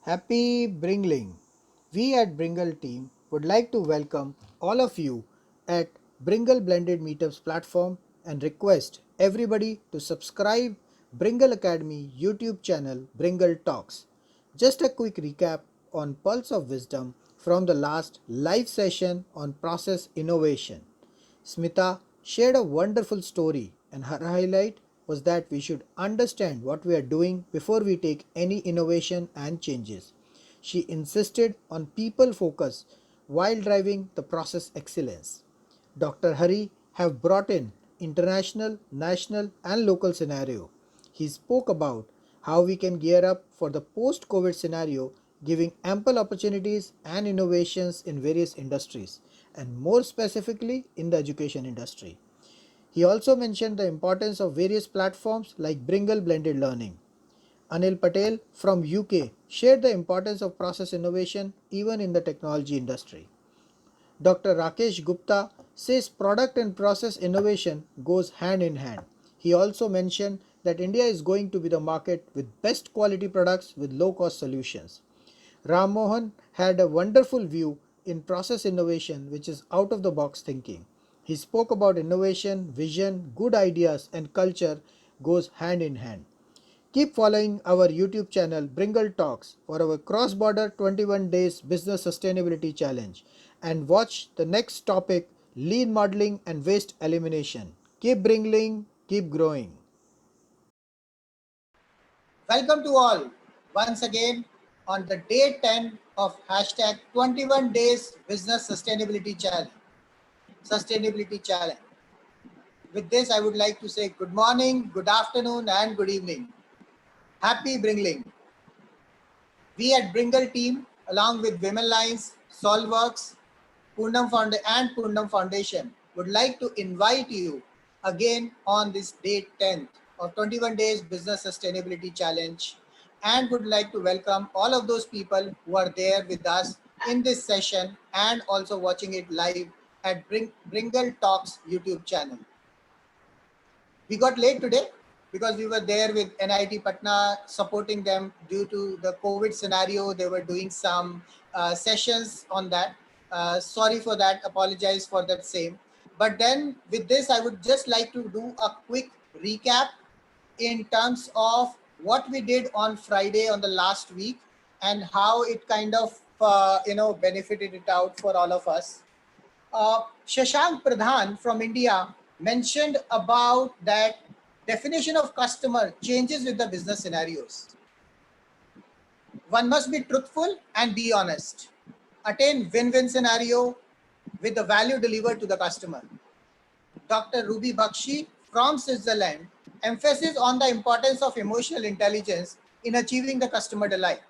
Happy Bringling. We at Bringle team would like to welcome all of you at Bringle Blended Meetups platform and request everybody to subscribe Bringle Academy YouTube channel Bringle Talks. Just a quick recap on Pulse of Wisdom from the last live session on process innovation. Smita shared a wonderful story, and her highlight was that we should understand what we are doing before we take any innovation and changes. She insisted on people focus while driving the process excellence. Dr. Hari have brought in international, national, and local scenario. He spoke about how we can gear up for the post COVID scenario, giving ample opportunities and innovations in various industries, and more specifically in the education industry. He also mentioned the importance of various platforms like Bringle Blended Learning. Anil Patel from UK shared the importance of process innovation even in the technology industry. Dr. Rakesh Gupta says product and process innovation goes hand in hand. He also mentioned that India is going to be the market with best quality products with low cost solutions. Ram Mohan had a wonderful view in process innovation, which is out of the box thinking. He spoke about innovation, vision, good ideas, and culture goes hand in hand. Keep following our YouTube channel Bringle Talks for our cross border 21 days business sustainability challenge and watch the next topic, lean modeling and waste elimination. Keep bringling, keep growing. Welcome to all once again on the day 10 of hashtag 21 days business sustainability challenge. Sustainability challenge. With this, I would like to say good morning, good afternoon, and good evening. Happy Bringling. We at Bringle team, along with Women Lines, Solworks, Purnam Foundation, would like to invite you again on this day 10th of 21 days business sustainability challenge, and would like to welcome all of those people who are there with us in this session and also watching it live at Bringle Talks YouTube channel. We got late today because we were there with NIT Patna supporting them due to the COVID scenario. They were doing some sessions on that. Sorry for that. Apologize for that same. But then with this, I would just like to do a quick recap in terms of what we did on Friday on the last week and how it kind of benefited it out for all of us. Shashank Pradhan from India mentioned about that definition of customer changes with the business scenarios. One must be truthful and be honest. Attain win-win scenario with the value delivered to the customer. Dr. Ruby Bakshi from Switzerland emphasis on the importance of emotional intelligence in achieving the customer delight.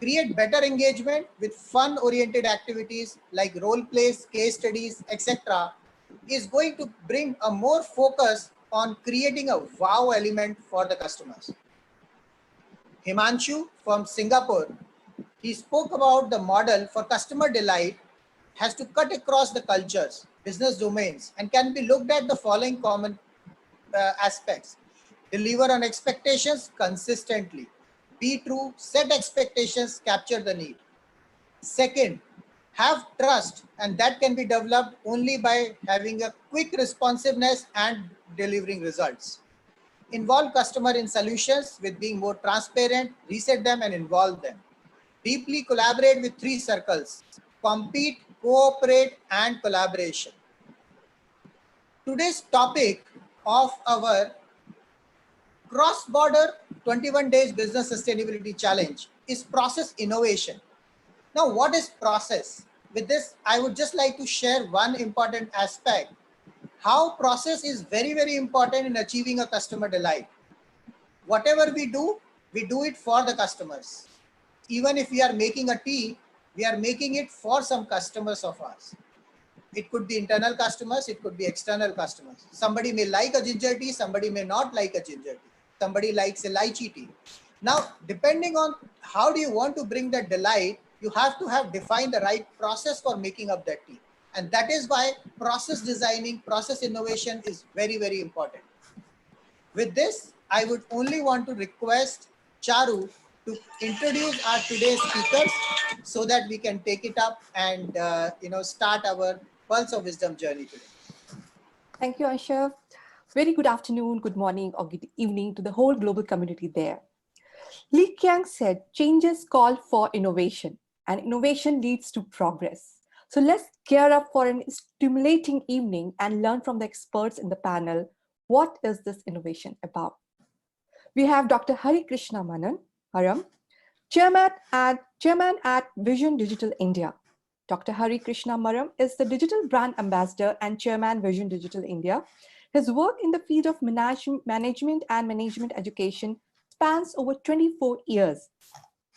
Create better engagement with fun-oriented activities like role plays, case studies, etc. is going to bring a more focus on creating a wow element for the customers. Himanshu from Singapore, he spoke about the model for customer delight has to cut across the cultures, business domains, and can be looked at the following common aspects. Deliver on expectations consistently. Be true, set expectations, capture the need. Second, have trust, and that can be developed only by having a quick responsiveness and delivering results. Involve customer in solutions with being more transparent, reset them and involve them. Deeply collaborate with three circles: compete, cooperate, and collaboration. Today's topic of our cross-border 21 days business sustainability challenge is process innovation. Now, what is process? With this, I would just like to share one important aspect. How process is very, very important in achieving a customer delight. Whatever we do it for the customers. Even if we are making a tea, we are making it for some customers of ours. It could be internal customers, it could be external customers. Somebody may like a ginger tea, somebody may not like a ginger tea. Somebody likes a lychee tea. Now, depending on how do you want to bring that delight, you have to have defined the right process for making up that tea. And that is why process designing, process innovation is very, very important. With this, I would only want to request Charu to introduce our today's speakers so that we can take it up and start our Pulse of Wisdom journey today. Thank you, Aisha. Very good afternoon, good morning, or good evening to the whole global community there. Li Qiang said, changes call for innovation, and innovation leads to progress. So let's gear up for an stimulating evening and learn from the experts in the panel. What is this innovation about? We have Dr. Hari Krishna Maram, Chairman at Vision Digital India. Dr. Hari Krishna Maram is the Digital Brand Ambassador and Chairman Vision Digital India. His work in the field of management and management education spans over 24 years.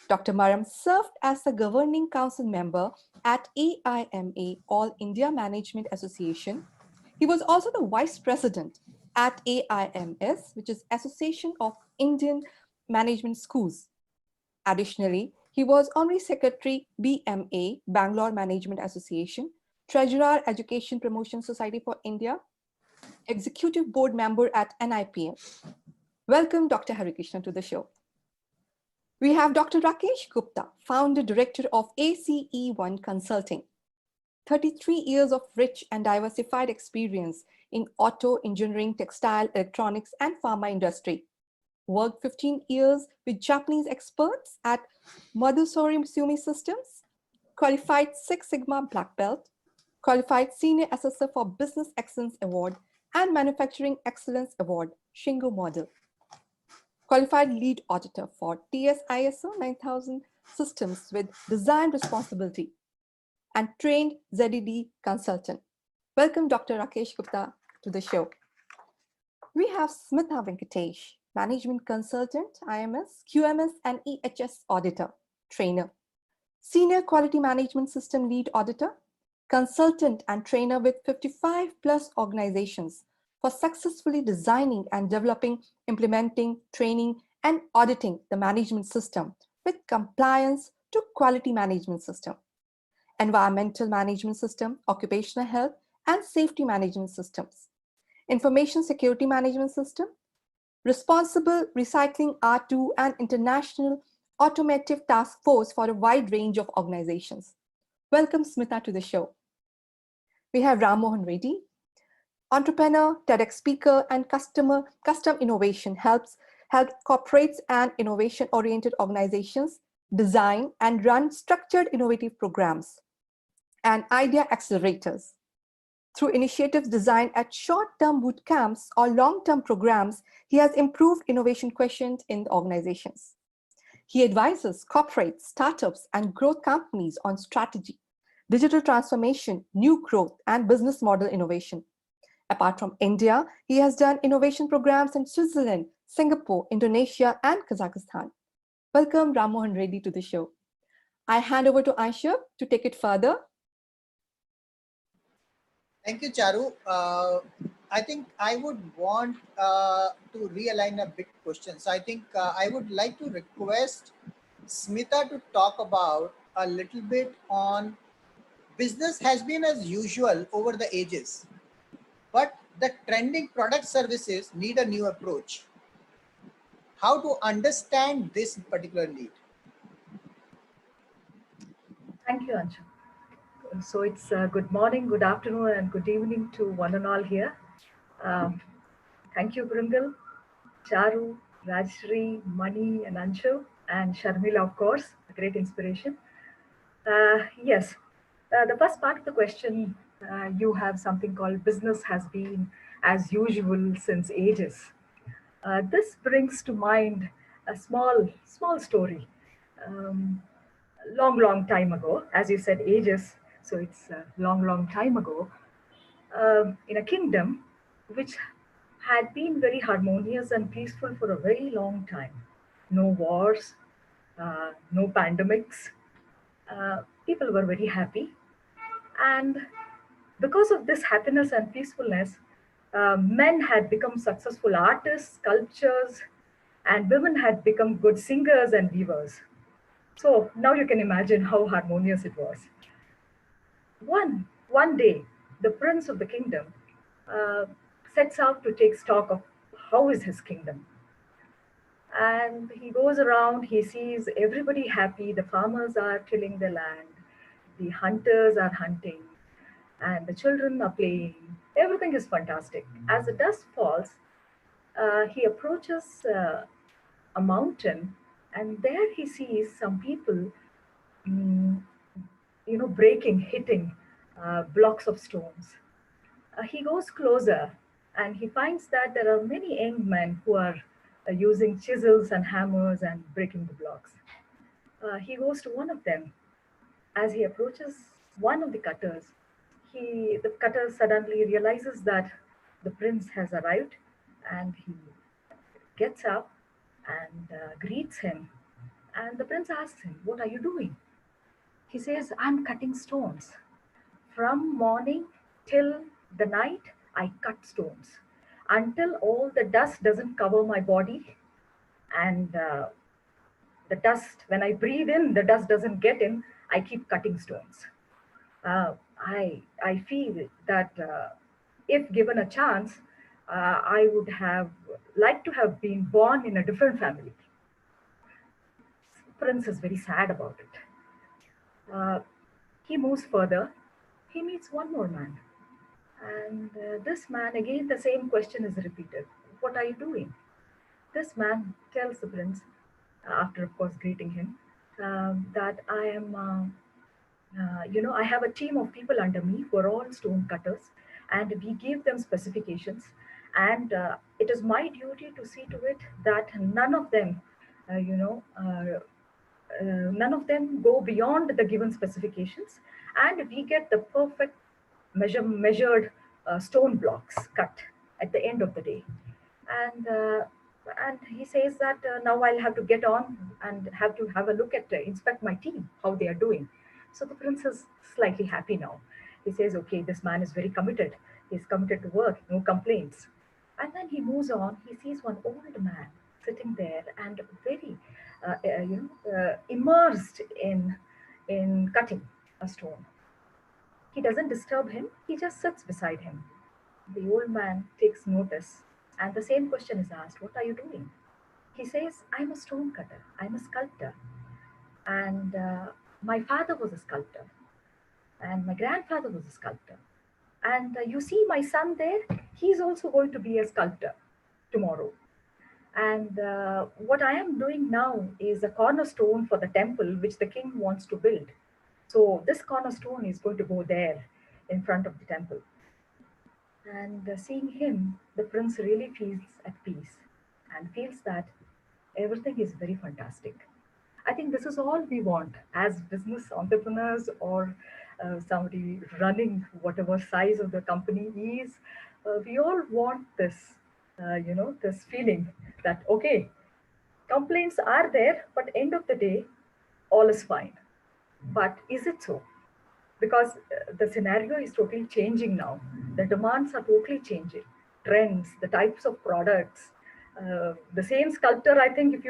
Dr. Maram served as the Governing Council member at AIMA, All India Management Association. He was also the Vice President at AIMS, which is Association of Indian Management Schools. Additionally, he was Honorary Secretary BMA, Bangalore Management Association, Treasurer Education Promotion Society for India, Executive Board Member at NIPM. Welcome, Dr. Harikrishna, to the show. We have Dr. Rakesh Gupta, Founder Director of ACE1 Consulting. 33 years of rich and diversified experience in auto, engineering, textile, electronics, and pharma industry. Worked 15 years with Japanese experts at Madhusori Sumi Systems, qualified Six Sigma Black Belt, qualified Senior Assessor for Business Excellence Award and Manufacturing Excellence Award, Shingo Model. Qualified Lead Auditor for TS ISO 9000 Systems with Design Responsibility and trained ZED consultant. Welcome, Dr. Rakesh Gupta, to the show. We have Smitha Venkatesh, Management Consultant, IMS, QMS, and EHS Auditor, Trainer, Senior Quality Management System Lead Auditor, Consultant and Trainer with 55 plus organizations for successfully designing and developing, implementing, training, and auditing the management system with compliance to quality management system, environmental management system, occupational health, and safety management systems, information security management system, responsible recycling R2 and international automotive task force for a wide range of organizations. Welcome, Smita, to the show. We have Ram Mohan Reddy, entrepreneur, TEDx speaker, and custom innovation help corporates and innovation-oriented organizations design and run structured innovative programs and idea accelerators. Through initiatives designed at short-term boot camps or long-term programs, he has improved innovation quotient in organizations. He advises corporates, startups, and growth companies on strategy, digital transformation, new growth, and business model innovation. Apart from India, he has done innovation programs in Switzerland, Singapore, Indonesia, and Kazakhstan. Welcome, Ram Mohan Reddy, to the show. I hand over to Aisha to take it further. Thank you, Charu. I think I would want to realign a bit questions. I think I would like to request Smita to talk about a little bit on business has been as usual over the ages, but the trending product services need a new approach. How to understand this particular need? Thank you, Anshu. So it's good morning, good afternoon, and good evening to one and all here. Um, Thank you, Bringle, Charu, Rajshri, Mani, and Anshu, and Sharmila, of course, a great inspiration. Yes, the first part of the question, you have something called business has been as usual since ages. This brings to mind a small story. Um, long time ago, as you said, ages, so it's a long time ago, in a kingdom which had been very harmonious and peaceful for a very long time. No wars, no pandemics. People were very happy. And because of this happiness and peacefulness, men had become successful artists, sculptors, and women had become good singers and weavers. So now you can imagine how harmonious it was. One day, the prince of the kingdom uh, sets out to take stock of how is his kingdom. And he goes around, he sees everybody happy, the farmers are tilling the land, the hunters are hunting, and the children are playing. Everything is fantastic. As the dusk falls, he approaches a mountain, and there he sees some people, mm, breaking, hitting blocks of stones. He goes closer, and he finds that there are many young men who are using chisels and hammers and breaking the blocks. He goes to one of them. As he approaches one of the cutters, the cutter suddenly realizes that the prince has arrived, and he gets up and greets him. And the prince asks him, "What are you doing?" He says, "I'm cutting stones. From morning till the night, I cut stones until all the dust doesn't cover my body, and the dust, when I breathe in, the dust doesn't get in. I keep cutting stones. I feel that if given a chance, I would have liked to have been born in a different family." Prince is very sad about it. He moves further. He meets one more man. And this man, again, the same question is repeated: "What are you doing?" This man tells the prince, after, of course, greeting him, that I am, I have a team of people under me who are all stone cutters, and we give them specifications. And it is my duty to see to it that uh, you know, uh, none of them go beyond the given specifications, and we get the perfect measured stone blocks cut at the end of the day. And he says that now I'll have to get on and have to have a look at inspect my team, how they are doing. So the prince is slightly happy now. He says, okay, this man is very committed. He's committed to work, no complaints. And then he moves on. He sees one old man sitting there and very immersed in cutting a stone. He doesn't disturb him, he just sits beside him. The old man takes notice, and the same question is asked: "What are you doing?" He says, "I'm a stone cutter, I'm a sculptor, and my father was a sculptor, and my grandfather was a sculptor. And you see my son there, he's also going to be a sculptor tomorrow. And what I am doing now is a cornerstone for the temple which the king wants to build. So this cornerstone is going to go there in front of the temple." And seeing him, the prince really feels at peace and feels that everything is very fantastic. I think this is all we want as business entrepreneurs, or somebody running whatever size of the company is. We all want this, this feeling that, okay, complaints are there, but end of the day, all is fine. But is it so? Because the scenario is totally changing now. The demands are totally changing. Trends, the types of products. The same sculptor, I think,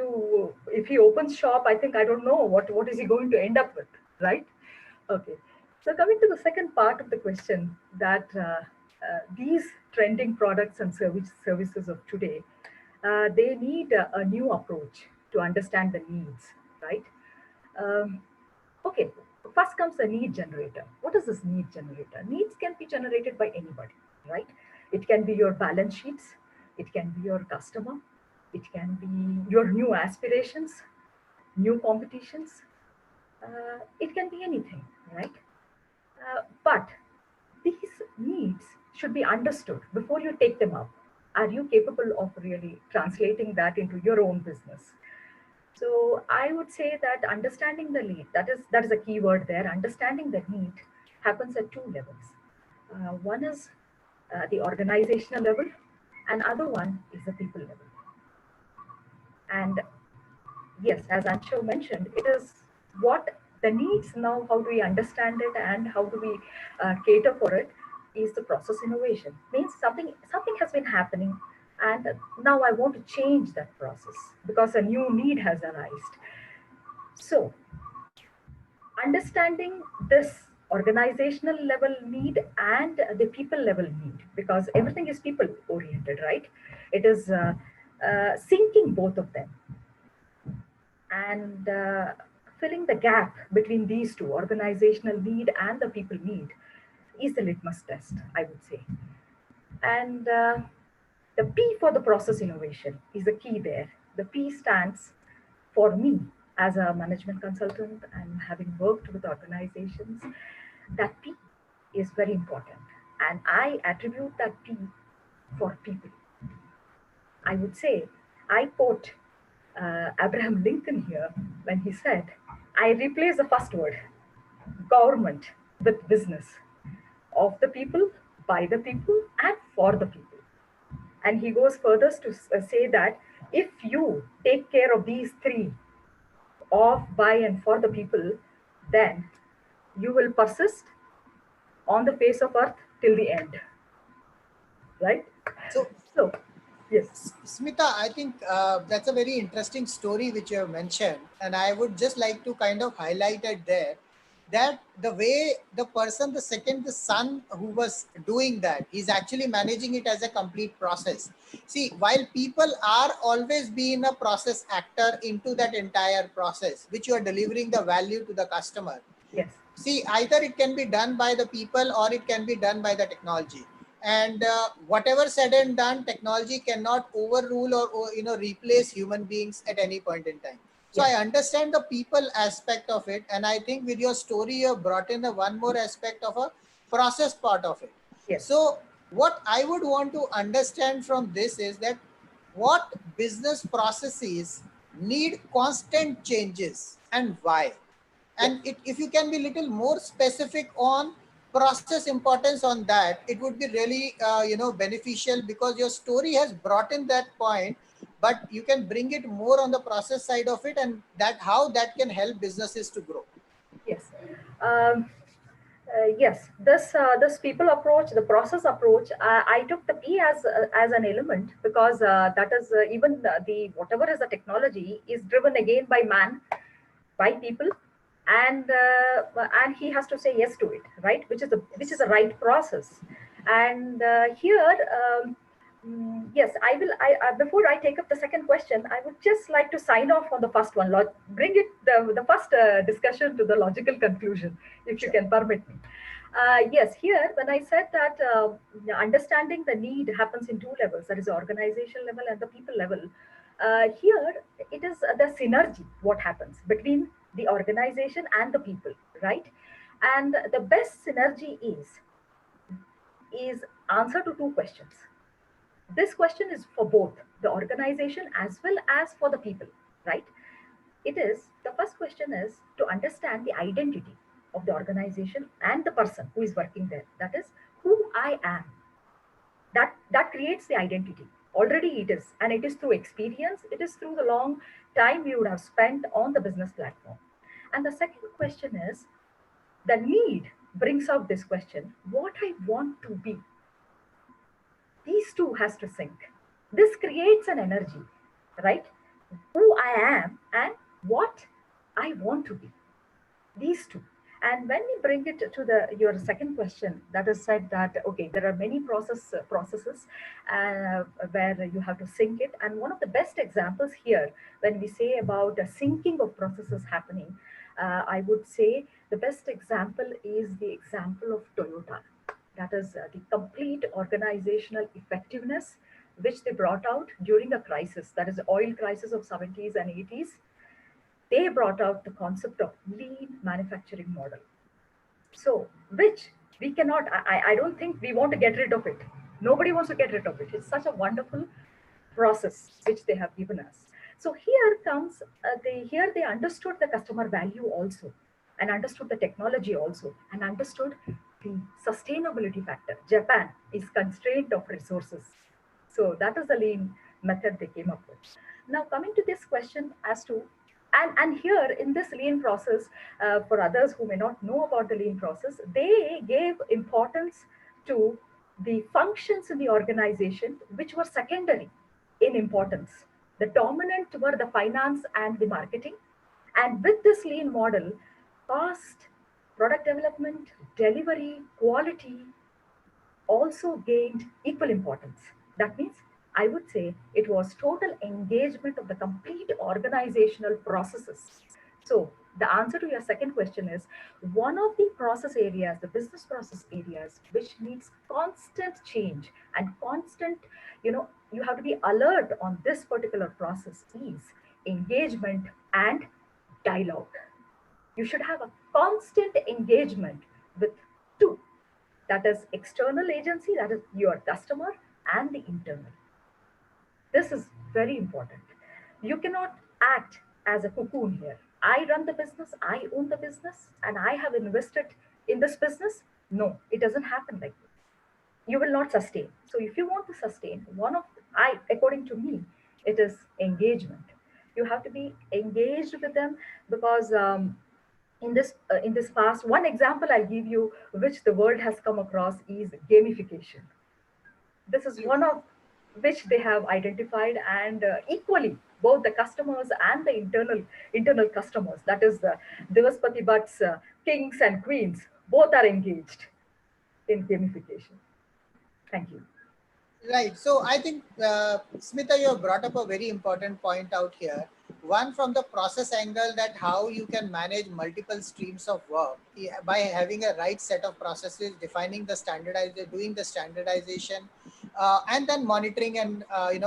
if he opens shop, I think I don't know what is he going to end up with, right? Okay. So coming to the second part of the question, that these trending products and services of today, they need a new approach to understand the needs, right? Um, Okay, first comes the need generator. What is this need generator? Needs can be generated by anybody, right? It can be your balance sheets, it can be your customer, it can be your new aspirations, new competitions, it can be anything, right? But these needs should be understood before you take them up. Are you capable of really translating that into your own business? So I would say that understanding the need, that is a key word there. Understanding the need happens at two levels. One is the organizational level, and other one is the people level. And yes, as Anshu mentioned, it is what the needs now. How do we understand it, and how do we cater for it? Is the process innovation. Means something has been happening, and now I want to change that process because a new need has arisen. So, understanding this organizational level need and the people level need, because everything is people oriented, right? It is syncing both of them. and filling the gap between these two, organizational need and the people need, is the litmus test, I would say. And the P for the process innovation is the key there. The P stands for me as a management consultant and having worked with organizations. That P is very important. And I attribute that P for people. I would say I quote Abraham Lincoln here when he said, I replace the first word, government, with business, of the people, by the people, and for the people. And he goes further to say that if you take care of these three, of, by, and for the people, then you will persist on the face of earth till the end. Right? So, So, yes. Smita, I think that's a very interesting story which you have mentioned, and I would just like to kind of highlight it there that the way the person, the son who was doing that, he's actually managing it as a complete process. See, while people are always being a process actor into that entire process, which you are delivering the value to the customer. Yes. See, either it can be done by the people or it can be done by the technology. And whatever said and done, technology cannot overrule or replace human beings at any point in time. So Yes. I understand the people aspect of it, and I think with your story you have brought in a one more aspect of a process part of it. Yes. So what I would want to understand from this is that what business processes need constant changes and why, Yes. and if you can be little more specific on process importance on that, it would be really beneficial, because your story has brought in that point, but you can bring it more on the process side of it, and that how that can help businesses to grow. Yes. Um, yes, this people approach, the process approach. I took the P as an element because that is even the whatever is the technology is driven again by man, by people, and he has to say yes to it, right? Which is the right process. And here. Yes, I will. Before I take up the second question, I would just like to sign off on the first one. Bring it the first discussion to the logical conclusion, if you Sure. can permit me. Yes, here when I said that understanding the need happens in two levels, that is the organization level and the people level. Here it is the synergy what happens between the organization and the people, right? And the best synergy is answer to two questions. This question is for both the organization as well as for the people, right? It is the first question is to understand the identity of the organization and the person who is working there. That is who I am. That creates the identity. Already it is, and it is through experience, it is through the long time you would have spent on the business platform. And the second question is the need brings out this question, what I want to be. These two has to sync. This creates an energy, right? Who I am and what I want to be. These two. And when we bring it to the your second question, that is said that okay, there are many processes where you have to sync it, and one of the best examples here, when we say about a syncing of processes happening, I would say the best example is the example of Toyota. That is the complete organizational effectiveness which they brought out during a crisis, that is the oil crisis of 70s and 80s. They brought out the concept of lean manufacturing model. So, which we cannot, I don't think we want to get rid of it. Nobody wants to get rid of it. It's such a wonderful process which they have given us. So here comes, here they understood the customer value also, and understood the technology also, and understood the sustainability factor. Japan is constraint of resources. So that is the lean method they came up with. Now coming to this question as to, and here in this lean process, for others who may not know about the lean process, they gave importance to the functions in the organization which were secondary in importance. The dominant were the finance and the marketing. And with this lean model, cost, product development, delivery, quality also gained equal importance. That means I would say it was total engagement of the complete organizational processes. So, the answer to your second question is one of the process areas, the business process areas, which needs constant change and constant, you have to be alert on this particular process is engagement and dialogue. You should have a constant engagement with two, that is external agency, that is your customer, and the internal. This is very important. You cannot act as a cocoon here. I run the business, I own the business, and I have invested in this business. No, it doesn't happen like this. You will not sustain. So if you want to sustain, one of I according to me, it is engagement. You have to be engaged with them because in this past, one example I'll give you, which the world has come across, is gamification. This is one of which they have identified, and equally both the customers and the internal customers, that is the Divaspati Bhatt's kings and queens, both are engaged in gamification. Thank you. Right. So I think, Smita, you have brought up a very important point out here. One, from the process angle, that how you can manage multiple streams of work by having a right set of processes, defining the standardization, doing the standardization, and then monitoring and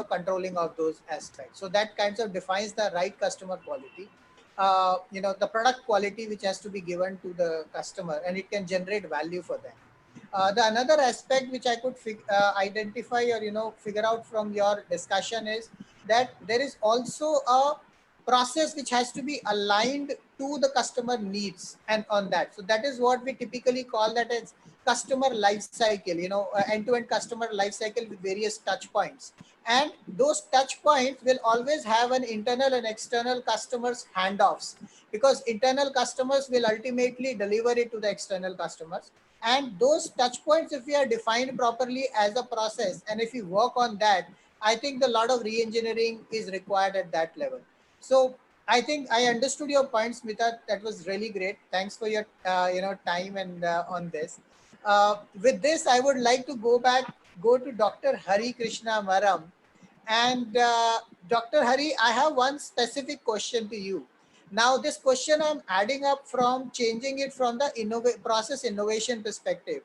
controlling of those aspects. So that kinds of defines the right customer quality. The product quality which has to be given to the customer, and it can generate value for them. The another aspect which I could identify or figure out from your discussion is that there is also a process which has to be aligned to the customer needs and on that. So that is what we typically call that as customer life cycle, end-to-end customer life cycle with various touch points. And those touch points will always have an internal and external customers handoffs, because internal customers will ultimately deliver it to the external customers. And those touch points, if we are defined properly as a process, and if we work on that, I think a lot of re-engineering is required at that level. So I think I understood your point, Smita. That was really great. Thanks for your time and on this. With this, I would like to go to Dr. Hari Krishna Maram. And Dr. Hari, I have one specific question to you. Now, this question I'm adding up from changing it from the process innovation perspective.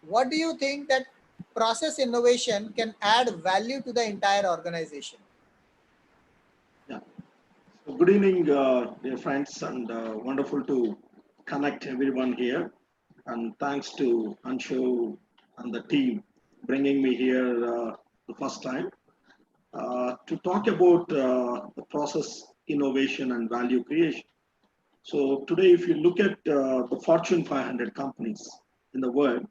What do you think that process innovation can add value to the entire organization? Yeah. So good evening, dear friends, and wonderful to connect everyone here. And thanks to Anshu and the team bringing me here the first time to talk about the process innovation and value creation. So today, if you look at the Fortune 500 companies in the world,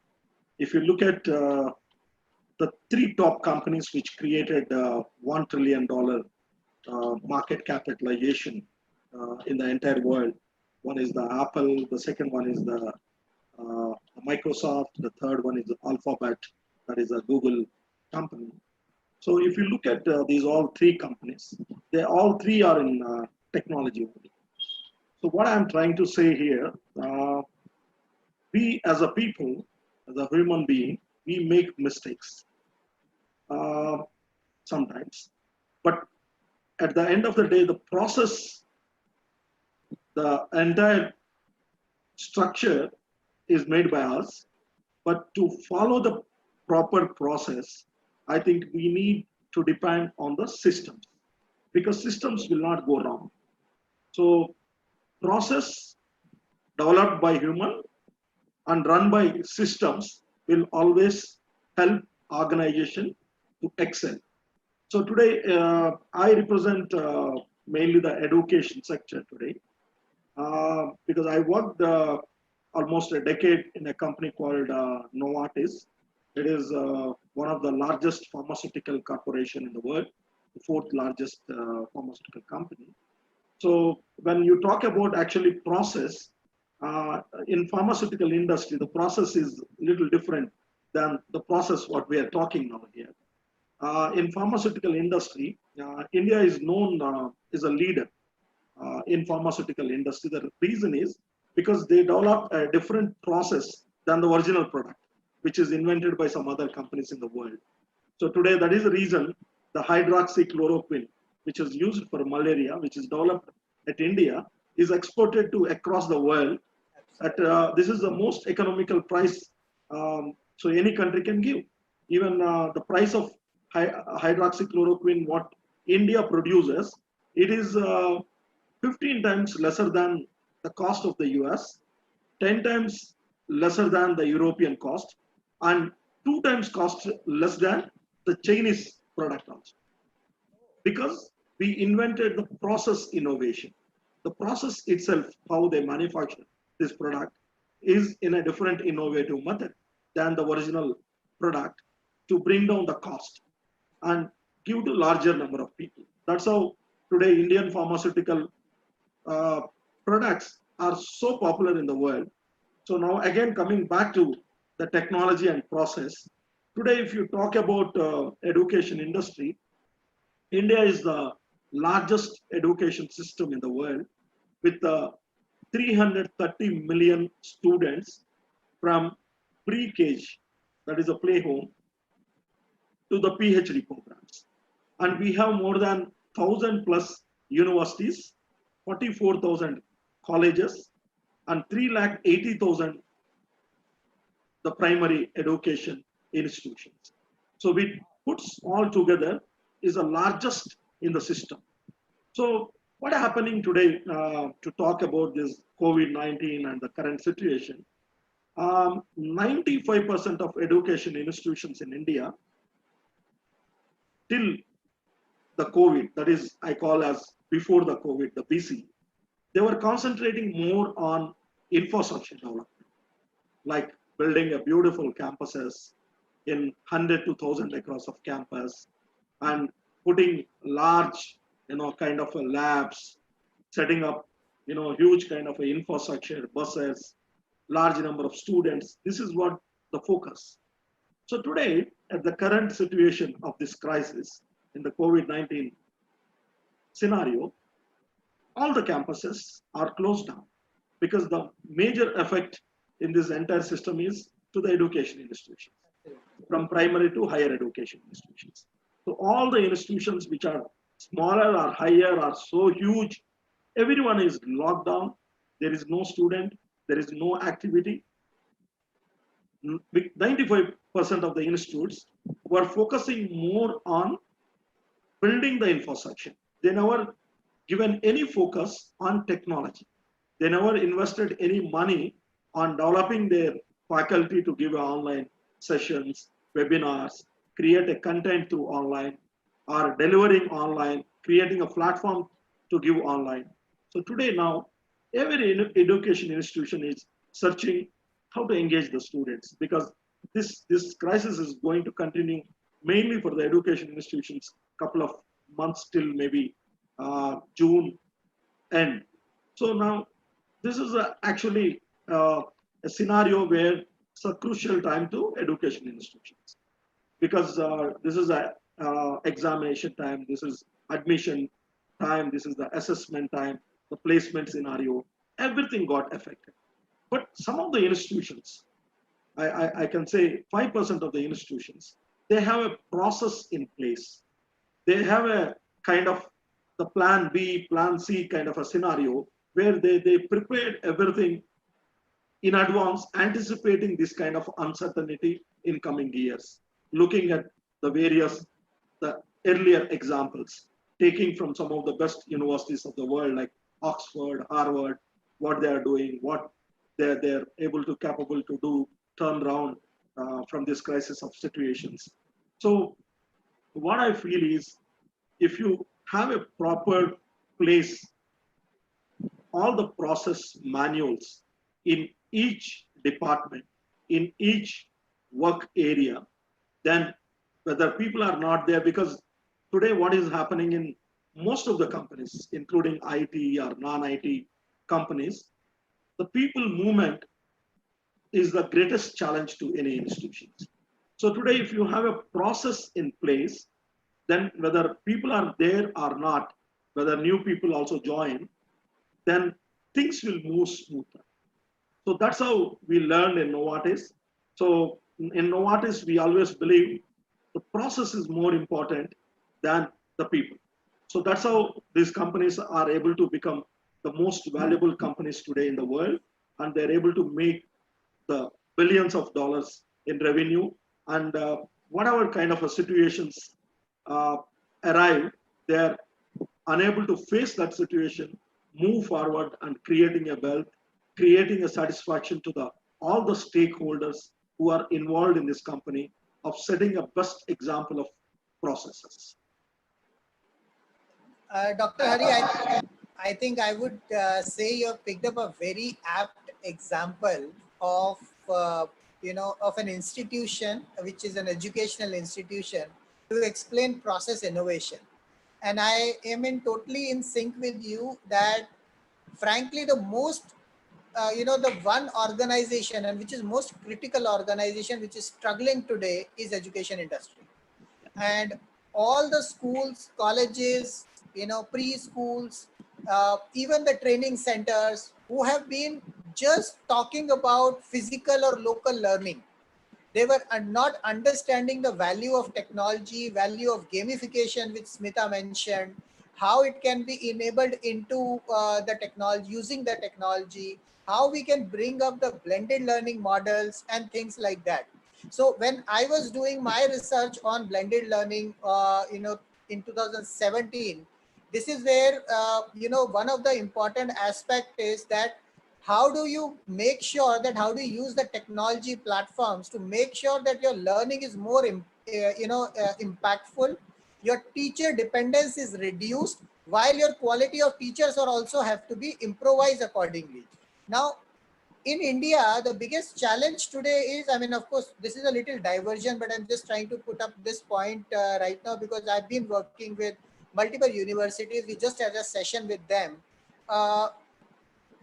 if you look at the three top companies which created $1 trillion market capitalization in the entire world, one is the Apple, the second one is the Microsoft, the third one is the Alphabet, that is a Google company. So if you look at these all three companies, they all three are in technology only. So what I'm trying to say here, we as a people, as a human being, we make mistakes sometimes. But at the end of the day, the process, the entire structure is made by us. But to follow the proper process, I think we need to depend on the systems, because systems will not go wrong. So process developed by human and run by systems will always help organization to excel. So today I represent mainly the education sector today because I worked almost a decade in a company called Novartis. It is one of the largest pharmaceutical corporation in the world, the fourth largest pharmaceutical company. So when you talk about actually process, in pharmaceutical industry, the process is a little different than the process what we are talking now here. In pharmaceutical industry, India is known as a leader in pharmaceutical industry. The reason is because they develop a different process than the original product, which is invented by some other companies in the world. So today, that is the reason the hydroxychloroquine, which is used for malaria, which is developed at India, is exported to across the world. At this is the most economical price, so any country can give. Even the price of hydroxychloroquine, what India produces, it is 15 times lesser than the cost of the US, 10 times lesser than the European cost, and 2 times cost less than the Chinese product also. Because we invented the process innovation. The process itself, how they manufacture this product, is in a different innovative method than the original product to bring down the cost and give to larger number of people. That's how today Indian pharmaceutical uh, products are so popular in the world. So now again coming back to the technology and process, today if you talk about education industry, India is the largest education system in the world with 330 million students from pre-KG, that is a play home, to the PhD programs. And we have more than 1,000 plus universities, 44,000 colleges, and 380,000 the primary education institutions. So we puts all together is the largest in the system. So what is happening today to talk about this COVID-19 and the current situation? 95% of education institutions in India till the COVID, that is I call as before the COVID, the BC, they were concentrating more on infrastructure development, like building a beautiful campuses in 100 to 1,000 across of campus and putting large, kind of a labs, setting up, huge kind of a infrastructure, buses, large number of students. This is what the focus. So today, at the current situation of this crisis in the COVID-19 scenario, all the campuses are closed down because the major effect in this entire system is to the education institutions, from primary to higher education institutions. So all the institutions which are smaller or higher are so huge, everyone is locked down. There is no student, there is no activity. 95% of the institutes were focusing more on building the infrastructure. They never given any focus on technology. They never invested any money on developing their faculty to give online sessions, webinars, create a content through online, or delivering online, creating a platform to give online. So today now, every education institution is searching how to engage the students because this crisis is going to continue mainly for the education institutions couple of months till maybe June end. So now this is actually a scenario where it's a crucial time to education institutions because this is a examination time, this is admission time, this is the assessment time, the placement scenario, everything got affected. But some of the institutions, I can say 5% of the institutions, they have a process in place. They have a kind of the plan B, plan C kind of a scenario where they prepared everything in advance, anticipating this kind of uncertainty in coming years, looking at the various, the earlier examples, taking from some of the best universities of the world like Oxford, Harvard, what they are doing, what they're able to capable to do, turn around from this crisis of situations. So what I feel is if you have a proper place, all the process manuals in each department, in each work area, then whether people are not there, because today what is happening in most of the companies, including IT or non-IT companies, the people movement is the greatest challenge to any institutions. So today, if you have a process in place, then whether people are there or not, whether new people also join, then things will move smoother. So that's how we learned in Novartis. So in Novartis, we always believe the process is more important than the people. So that's how these companies are able to become the most valuable companies today in the world, and they're able to make the billions of dollars in revenue. And whatever kind of a situations uh, arrive, they're unable to face that situation, move forward and creating a wealth, creating a satisfaction to the all the stakeholders who are involved in this company, of setting a best example of processes. Dr. Hari, I think I would say you have picked up a very apt example of of an institution which is an educational institution to explain process innovation. And I am in totally in sync with you that frankly the most the one organization and which is most critical organization which is struggling today is education industry. And all the schools, colleges, preschools, even the training centers who have been just talking about physical or local learning, they were not understanding the value of technology, value of gamification, which Smita mentioned, how it can be enabled into the technology, using the technology, how we can bring up the blended learning models and things like that. So when I was doing my research on blended learning, in 2017, this is where, one of the important aspect is that how do you make sure that how do you use the technology platforms to make sure that your learning is more impactful, your teacher dependence is reduced, while your quality of teachers are also have to be improvised accordingly. Now in India, the biggest challenge today is, I mean, of course this is a little diversion, but I'm just trying to put up this point right now because I've been working with multiple universities. We just had a session with them. uh,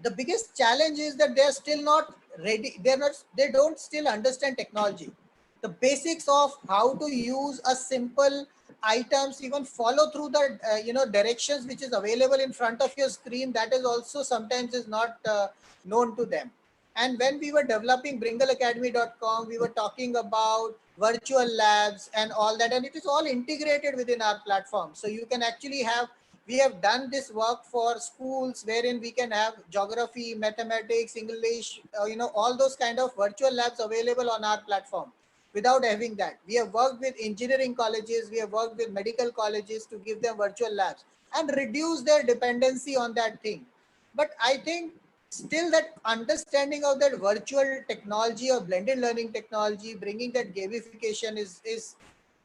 the biggest challenge is that they're still not ready, they don't still understand technology, the basics of how to use a simple items, even follow through the directions which is available in front of your screen, that is also sometimes is not known to them. And when we were developing bringleacademy.com, we were talking about virtual labs and all that, and it is all integrated within our platform. So you can actually have, we have done this work for schools wherein we can have geography, mathematics, English, all those kind of virtual labs available on our platform. Without having that, we have worked with engineering colleges, we have worked with medical colleges to give them virtual labs and reduce their dependency on that thing. But I think still that understanding of that virtual technology or blended learning technology, bringing that gamification is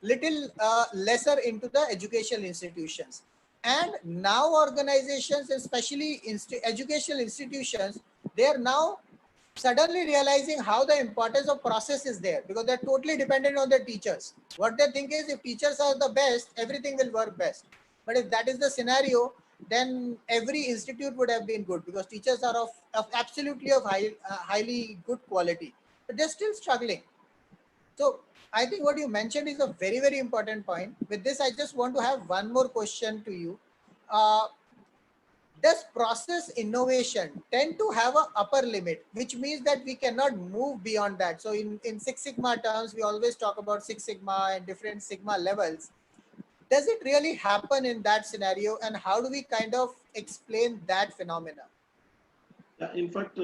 little lesser into the educational institutions. And now organizations, especially educational institutions, they are now suddenly realizing how the importance of process is there, because they're totally dependent on their teachers. What they think is if teachers are the best, everything will work best. But if that is the scenario, then every institute would have been good because teachers are of absolutely of highly good quality, but they're still struggling. So I think what you mentioned is a very, very important point. With this, I just want to have one more question to you. Uh, does process innovation tend to have a upper limit, which means that we cannot move beyond that? So in Six Sigma terms, we always talk about Six Sigma and different Sigma levels. Does it really happen in that scenario? And how do we kind of explain that phenomena? Yeah, in fact,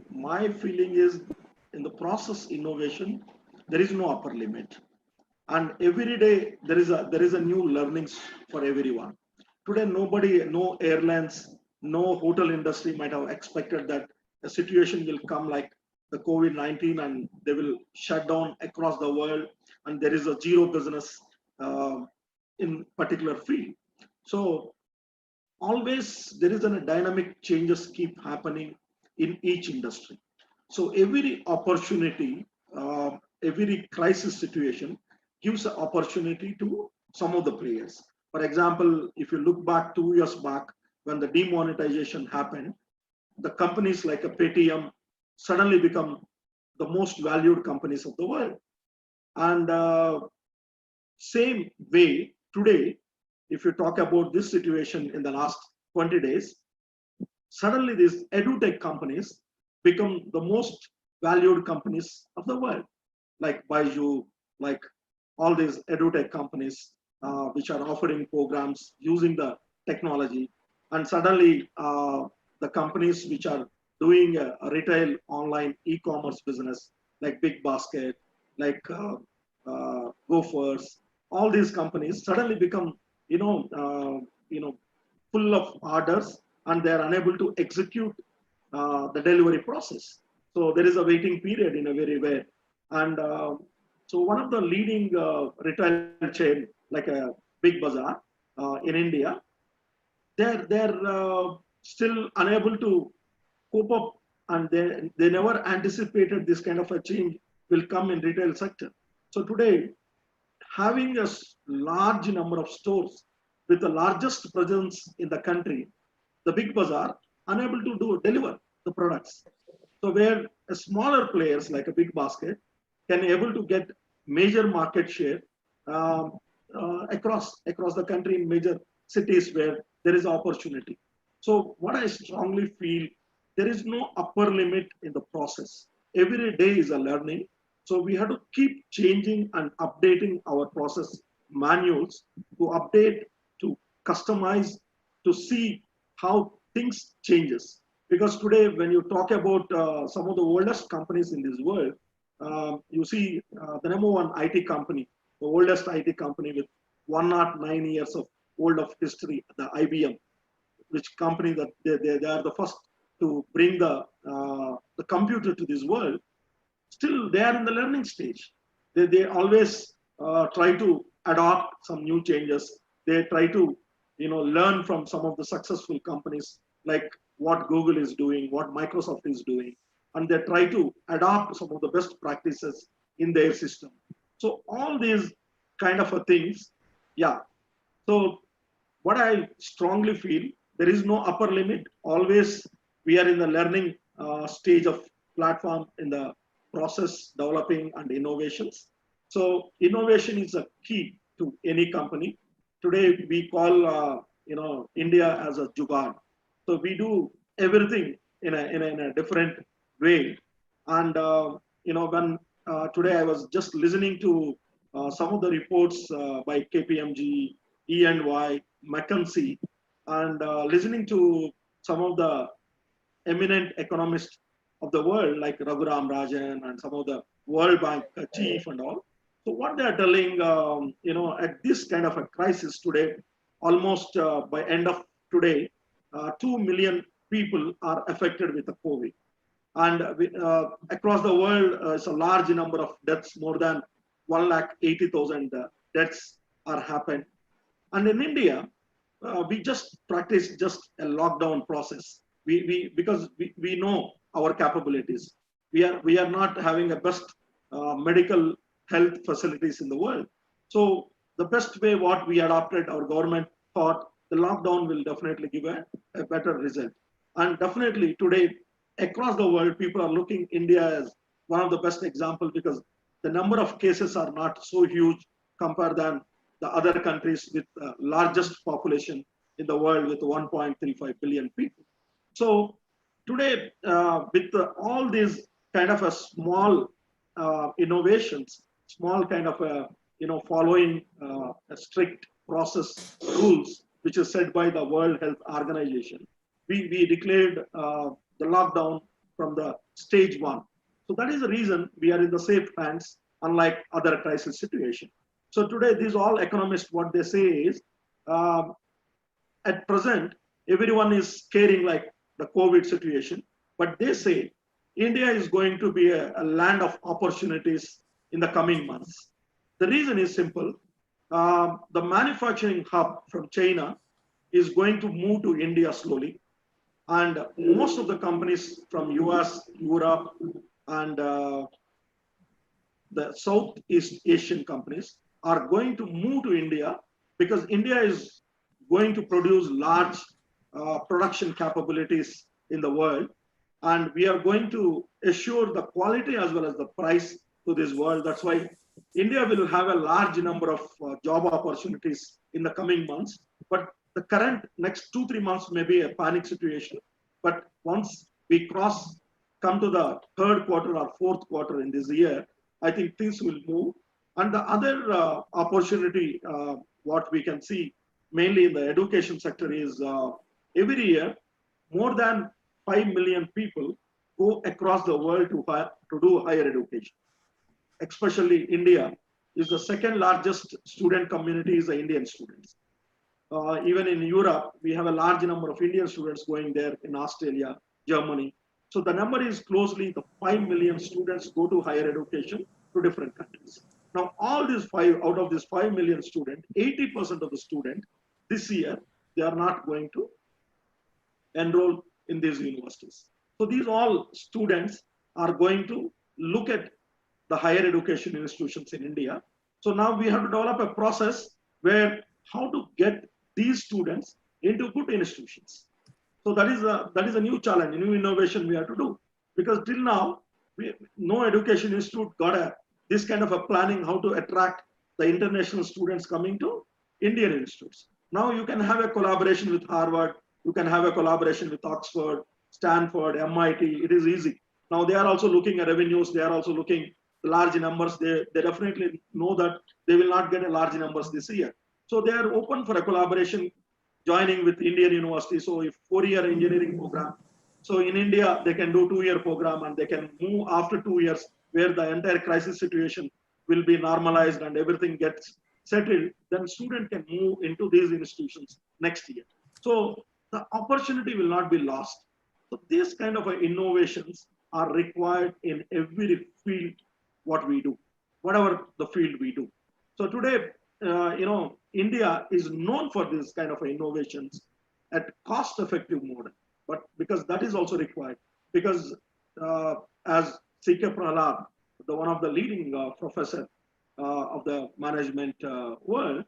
my feeling is in the process innovation, there is no upper limit, and every day there is a new learnings for everyone. Today, nobody, no airlines, no hotel industry might have expected that a situation will come like the COVID-19 and they will shut down across the world, and there is a zero business uh, in particular field. So always there is a dynamic changes keep happening in each industry. So every opportunity, every crisis situation gives an opportunity to some of the players. For example, if you look back 2 years back when the demonetization happened, the companies like a Paytm suddenly become the most valued companies of the world. And same way today, if you talk about this situation in the last 20 days, suddenly these edutech companies become the most valued companies of the world, like Baiju, like all these edutech companies. which are offering programs using the technology. And suddenly, the companies which are doing a retail online e-commerce business, like Big Basket, like Gophers, all these companies suddenly become, you know, full of orders, and they are unable to execute the delivery process. So there is a waiting period in a very way. And so one of the leading retail chain, like a Big Bazaar in India, they're still unable to cope up, and they never anticipated this kind of a change will come in retail sector. So today, having a large number of stores with the largest presence in the country, the Big Bazaar unable to deliver the products. So where a smaller players like a Big Basket can able to get major market share um, across the country in major cities where there is opportunity. So what I strongly feel, there is no upper limit in the process. Every day is a learning. So we have to keep changing and updating our process manuals to update, to customize, to see how things changes. Because today, when you talk about some of the oldest companies in this world, you see the number one IT company, the oldest IT company with 109 years of old of history, the IBM, which company that they are the first to bring the computer to this world. Still they are in the learning stage. They always try to adopt some new changes. They try to learn from some of the successful companies, like what Google is doing, what Microsoft is doing, and they try to adopt some of the best practices in their system. So all these kind of things, yeah. So what I strongly feel, there is no upper limit. Always we are in the learning stage of platform in the process developing and innovations. So innovation is a key to any company. Today we call India as a jugaad. So we do everything in a different way. And when today I was just listening to some of the reports by KPMG, E&Y, McKinsey, and listening to some of the eminent economists of the world, like Raghuram Rajan and some of the World Bank chief and all. So what they are telling, at this kind of a crisis today, almost by end of today, 2 million people are affected with the COVID. And across the world, it's a large number of deaths, more than 180,000 deaths are happened. And in India, we just practice just a lockdown process. Because we know our capabilities. We are not having a best medical health facilities in the world. So the best way what we adopted, our government thought the lockdown will definitely give a better result. And definitely today, across the world, people are looking India as one of the best examples, because the number of cases are not so huge compared than the other countries with largest population in the world with 1.35 billion people. So today, with all these kind of a small innovations, small kind of a following a strict process rules, which is set by the World Health Organization, we declared the lockdown from the stage 1. So that is the reason we are in the safe hands, unlike other crisis situation. So today, these all economists, what they say is, at present, everyone is caring like the COVID situation, but they say India is going to be a land of opportunities in the coming months. The reason is simple. The manufacturing hub from China is going to move to India slowly. And most of the companies from US, Europe, and the Southeast Asian companies are going to move to India, because India is going to produce large production capabilities in the world. And we are going to assure the quality as well as the price to this world. That's why India will have a large number of job opportunities in the coming months. But the current next 2-3 months may be a panic situation. But once we come to the third quarter or fourth quarter in this year, I think things will move. And the other opportunity, what we can see mainly in the education sector is every year, more than 5 million people go across the world to do higher education. Especially India is the second largest student community is the Indian students. Even in Europe, we have a large number of Indian students going there in Australia, Germany. So the number is closely the 5 million students go to higher education to different countries. Now, all these out of these 5 million students, 80% of the students this year, they are not going to enroll in these universities. So these all students are going to look at the higher education institutions in India. So now we have to develop a process where how to get these students into good institutions. So that is a new challenge, a new innovation we have to do. Because till now, no education institute got this kind of a planning how to attract the international students coming to Indian institutes. Now you can have a collaboration with Harvard, you can have a collaboration with Oxford, Stanford, MIT. It is easy. Now they are also looking at revenues. They are also looking large numbers. They definitely know that they will not get a large numbers this year. So they are open for a collaboration, joining with Indian university. So if 4-year engineering program, so in India they can do 2-year program and they can move after 2 years where the entire crisis situation will be normalized and everything gets settled. Then student can move into these institutions next year. So the opportunity will not be lost. So these kind of innovations are required in every field what we do, whatever the field we do. So today, India is known for this kind of innovations at cost-effective mode, but because that is also required. Because as C.K. Prahlad, one of the leading professor of the management world,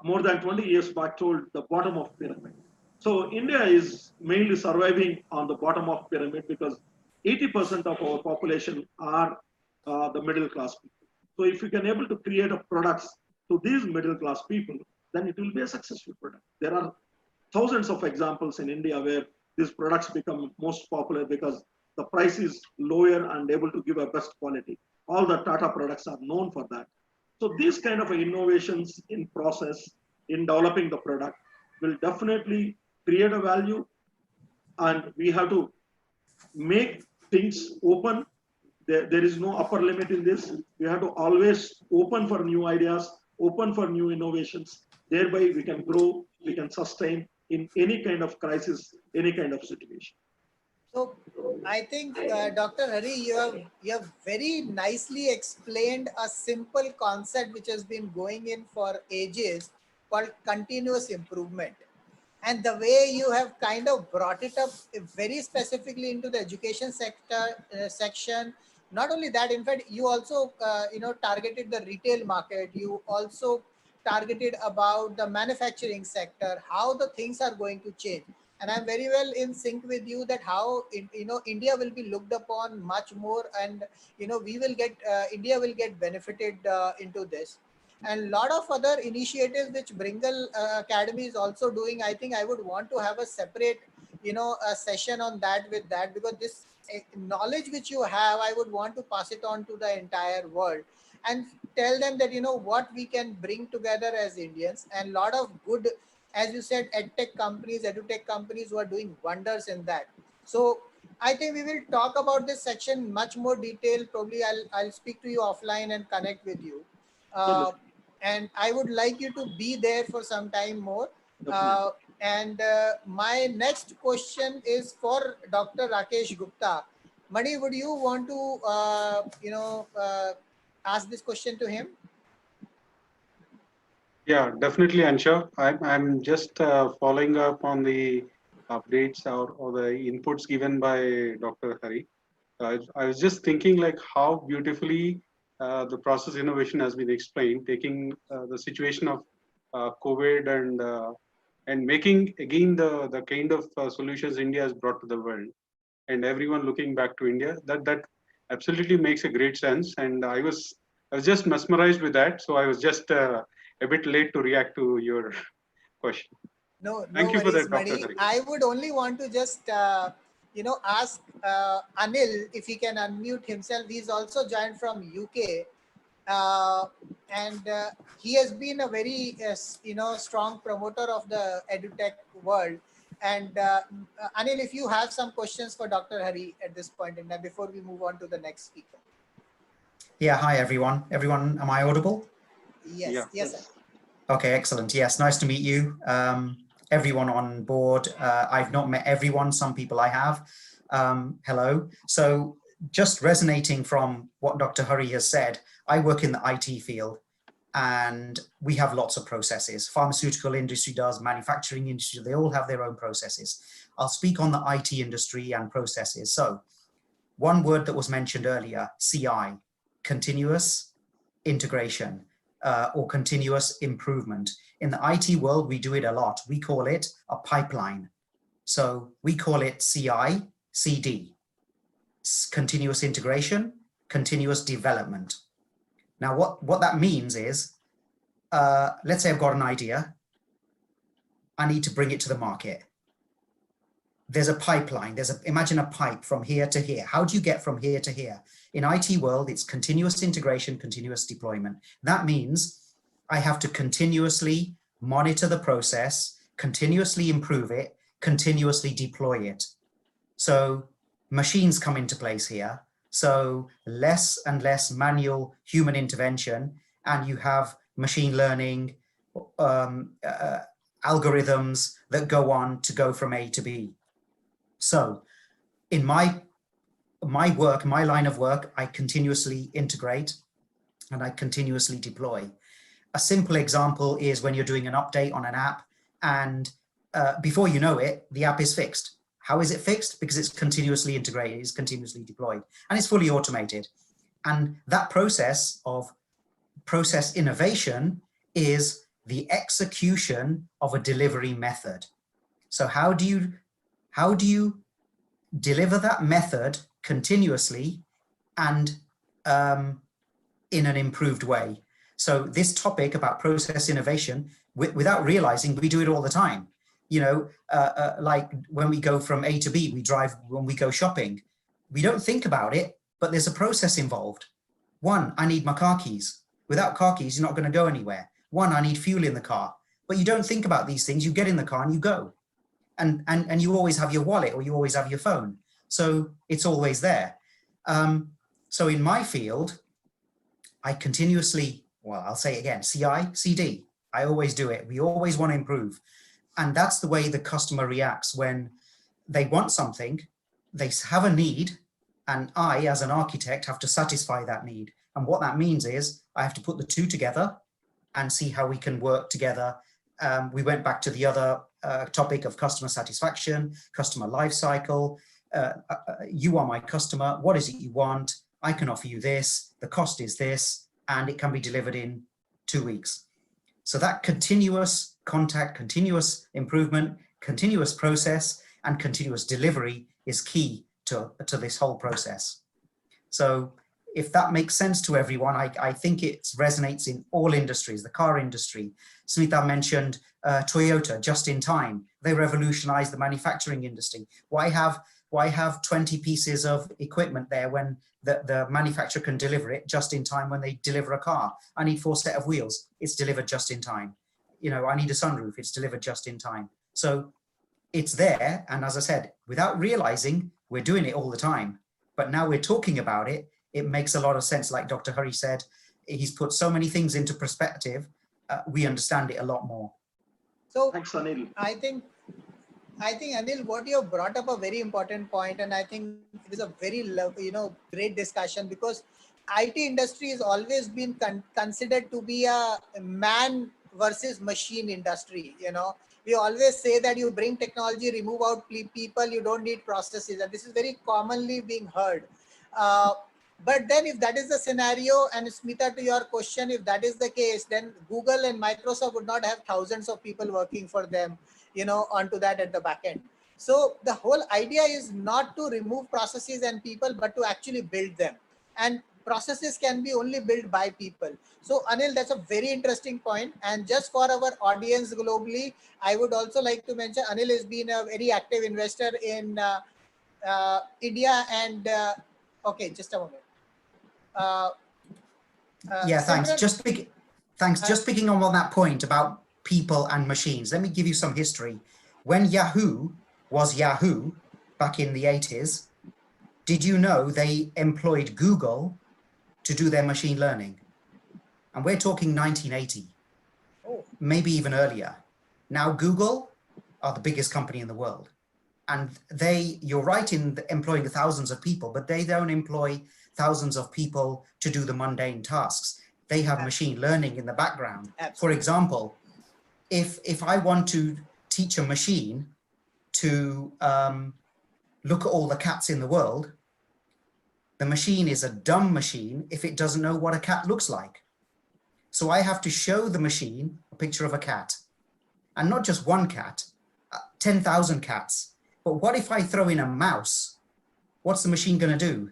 more than 20 years back told the bottom of pyramid. So India is mainly surviving on the bottom of pyramid because 80% of our population are the middle class people. So if we can able to create a products to these middle class people, then it will be a successful product. There are thousands of examples in India where these products become most popular because the price is lower and able to give a best quality. All the Tata products are known for that. So these kind of innovations in process in developing the product will definitely create a value, and we have to make things open. There is no upper limit in this. We have to always open for new ideas, open for new innovations. Thereby we can grow, we can sustain in any kind of crisis, any kind of situation. So I think Dr. Hari, you have very nicely explained a simple concept which has been going in for ages called continuous improvement. And the way you have kind of brought it up very specifically into the education sector section. Not only that, in fact, you also targeted the retail market. You also targeted about the manufacturing sector, how the things are going to change. And I'm very well in sync with you that how India will be looked upon much more, and we will get India will get benefited into this, and a lot of other initiatives which Bringle Academy is also doing. I think I would want to have a separate a session on that, with that, because this knowledge which you have, I would want to pass it on to the entire world and tell them that what we can bring together as Indians, and lot of good, as you said, edtech companies, edutech companies who are doing wonders in that. So I think we will talk about this section much more detail. Probably I'll speak to you offline and connect with you. Uh, and I would like you to be there for some time more. Uh, and my next question is for Dr. Rakesh Gupta. Mani, would you want to, ask this question to him? Yeah, definitely, Ansha. I'm just following up on the updates or the inputs given by Dr. Hari. I was just thinking like how beautifully the process innovation has been explained, taking the situation of COVID and making again the kind of solutions India has brought to the world, and everyone looking back to India. That absolutely makes a great sense, and I was just mesmerized with that. So I was just a bit late to react to your question. No, no Thank you for worries, that, Dr. Mani. Hari. I would only want to just, ask Anil if he can unmute himself. He's also joined from UK. uh, and he has been a very strong promoter of the edutech world. And Anil, if you have some questions for Dr. Hari at this point in time before we move on to the next speaker. Yeah, hi everyone. Everyone, am I audible? Yes, yes, sir. Okay, excellent. Yes, nice to meet you. Everyone on board. I've not met everyone, some people I have. Hello. So just resonating from what Dr. Hari has said, I work in the IT field and we have lots of processes. Pharmaceutical industry does, manufacturing industry, they all have their own processes. I'll speak on the IT industry and processes. So one word that was mentioned earlier, CI, continuous integration or continuous improvement. In the IT world, we do it a lot. We call it a pipeline. So we call it CI, CD, continuous integration, continuous development. Now, what that means is, let's say I've got an idea. I need to bring it to the market. There's a pipeline. Imagine a pipe from here to here. How do you get from here to here? In IT world, it's continuous integration, continuous deployment. That means I have to continuously monitor the process, continuously improve it, continuously deploy it. So machines come into place here. So less and less manual human intervention, and you have machine learning algorithms that go on to go from A to B. So in my work, my line of work, I continuously integrate and I continuously deploy. A simple example is when you're doing an update on an app and before you know it, the app is fixed. How is it fixed? Because it's continuously integrated, it's continuously deployed, and it's fully automated. And that process of process innovation is the execution of a delivery method. So how do you deliver that method continuously and in an improved way? So this topic about process innovation, without realizing, we do it all the time. Like when we go from A to B, we drive, when we go shopping, we don't think about it, but there's a process involved. One, I need my car keys. Without car keys, you're not going to go anywhere. One, I need fuel in the car. But you don't think about these things. You get in the car and you go. And you always have your wallet or you always have your phone. So it's always there. So in my field, I continuously, well, I'll say it again, CI, CD. I always do it. We always want to improve. And that's the way the customer reacts when they want something, they have a need, and I, as an architect, have to satisfy that need. And what that means is I have to put the two together and see how we can work together. We went back to the other topic of customer satisfaction, customer life cycle. You are my customer. What is it you want? I can offer you this. The cost is this, and it can be delivered in 2 weeks. So that continuous contact, continuous improvement, continuous process, and continuous delivery is key to this whole process. So if that makes sense to everyone, I think it resonates in all industries, the car industry. Smita mentioned Toyota, just in time. They revolutionized the manufacturing industry. Why have 20 pieces of equipment there when the manufacturer can deliver it just in time when they deliver a car? I need 4 sets of wheels. It's delivered just in time. I need a sunroof. It's delivered just in time. So it's there. And as I said, without realizing, we're doing it all the time. But now we're talking about it. It makes a lot of sense. Like Dr. Hari said, he's put so many things into perspective. We understand it a lot more. So Thanks, Anil. I think Anil, what you have brought up a very important point, and I think it is a very great discussion, because IT industry has always been considered to be a man versus machine industry. We always say that you bring technology, remove out people, you don't need processes, and this is very commonly being heard. But then if that is the scenario, and Smita, to your question, if that is the case, then Google and Microsoft would not have thousands of people working for them, onto that at the back end. So the whole idea is not to remove processes and people, but to actually build them. And processes can be only built by people. So Anil, that's a very interesting point. And just for our audience globally, I would also like to mention Anil has been a very active investor in India and okay, just a moment. Yeah, thanks. Simran, Thanks. uh, Just picking on that point about people and machines. Let me give you some history. When Yahoo was Yahoo back in the 80s, did you know they employed Google to do their machine learning? And we're talking 1980, oh, maybe even earlier. Now Google are the biggest company in the world. And you're right in employing thousands of people, but they don't employ thousands of people to do the mundane tasks. They have machine learning in the background. For absolutely. example, if I want to teach a machine to look at all the cats in the world, the machine is a dumb machine if it doesn't know what a cat looks like. So I have to show the machine a picture of a cat, and not just one cat, 10,000 cats. But what if I throw in a mouse? What's the machine going to do?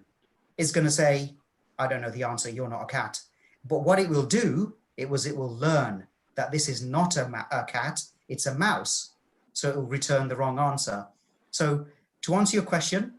It's going to say, I don't know the answer, you're not a cat. But what it will do, it will learn that this is not a cat, it's a mouse. So it will return the wrong answer. So to answer your question,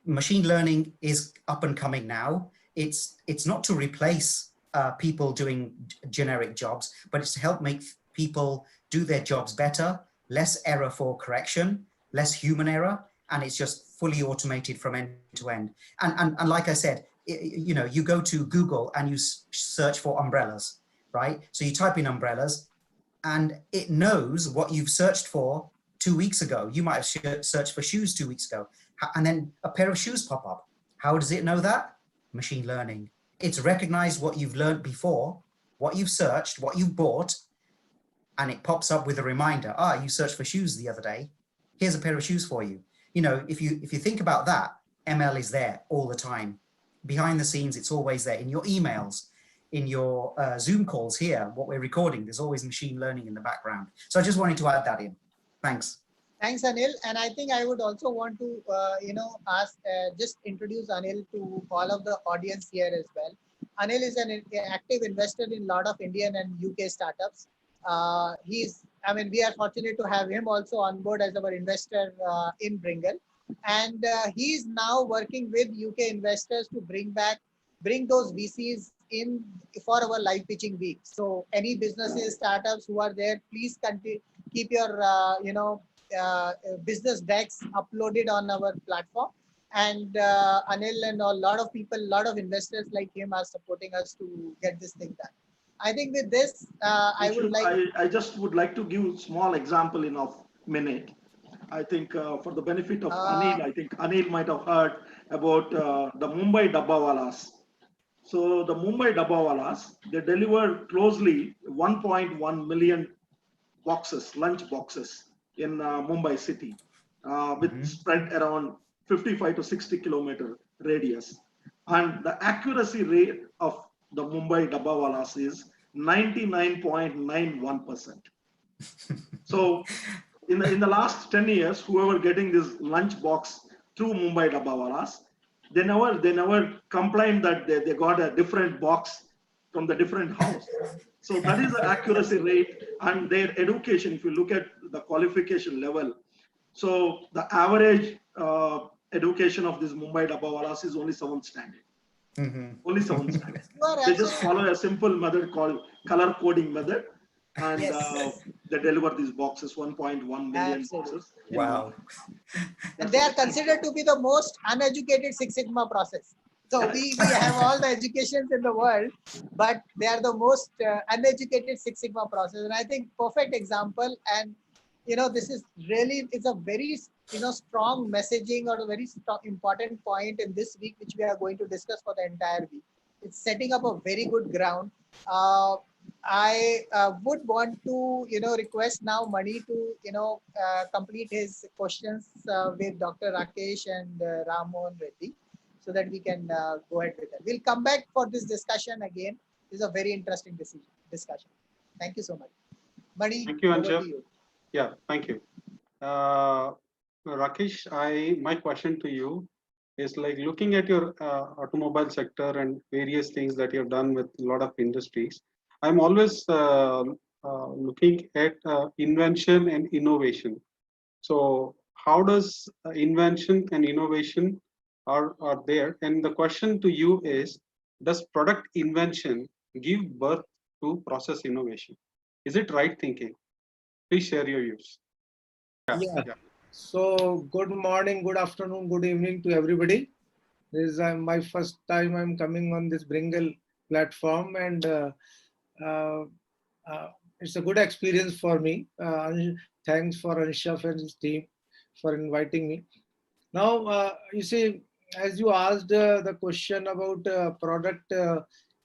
machine learning is up and coming now. It's not to replace people doing generic jobs, but it's to help make people do their jobs better, less error for correction, less human error, and it's just fully automated from end to end. And like I said, you go to Google and you search for umbrellas, right? So you type in umbrellas and it knows what you've searched for 2 weeks ago. You might have searched for shoes 2 weeks ago, and then a pair of shoes pop up. How does it know that? Machine learning. It's recognized what you've learned before, what you've searched, what you've bought, and it pops up with a reminder. You searched for shoes the other day. Here's a pair of shoes for you. If you think about that, ML is there all the time. Behind the scenes, it's always there. In your emails, in your Zoom calls here, what we're recording, there's always machine learning in the background. So I just wanted to add that in. Thanks. Thanks, Anil. And I think I would also want to, just introduce Anil to all of the audience here as well. Anil is an active investor in a lot of Indian and UK startups. We are fortunate to have him also on board as our investor in Bringle. And he's now working with UK investors to bring those VCs in for our live pitching week. So any businesses, startups who are there, please keep your, business decks uploaded on our platform. And Anil and a lot of people, a lot of investors like him are supporting us to get this thing done. I think with this, I just would like to give a small example in a minute. I think for the benefit of Anil, I think Anil might have heard about the Mumbai Dabbawalas. So the Mumbai Dabbawalas, they deliver closely 1.1 million boxes, lunch boxes in Mumbai city, with spread around 55 to 60 kilometer radius. And the accuracy rate of the Mumbai Dabbawalas is 99.91%. So in the last 10 years, whoever getting this lunch box through Mumbai Dabbawalas, they never complained that they got a different box from the different house. So that is the accuracy rate and their education. If you look at the qualification level, so the average education of this Mumbai Dabbawalas is only 7th standard. Only 7th standard. They just follow a simple method called color coding method, and they deliver these boxes, 1.1 million boxes. Wow. And they are considered to be the most uneducated Six Sigma process. So we have all the educations in the world, but they are the most uneducated Six Sigma process. And I think perfect example. And this is really, it's a very strong messaging or a very important point in this week, which we are going to discuss for the entire week. It's setting up a very good ground. I would want to request now Mani to complete his questions with Dr. Rakesh and Ramon Reddy, so that we can go ahead with that. We'll come back for this discussion again. This is a very interesting discussion. Thank you so much. Mani, thank you, over Anshu. to you. Yeah, thank you. Rakesh, my question to you is, like, looking at your automobile sector and various things that you've done with a lot of industries, I'm always looking at invention and innovation. So how does invention and innovation are there? And the question to you is does product invention give birth to process innovation? Is it right thinking? Please share your views. Yeah, Yeah. yeah. So good morning, good afternoon, good evening to everybody. This is my first time I'm coming on this Bringle platform, and uh, uh, it's a good experience for me. Thanks for Anshaf and his team for inviting me. Now, you see, as you asked the question about product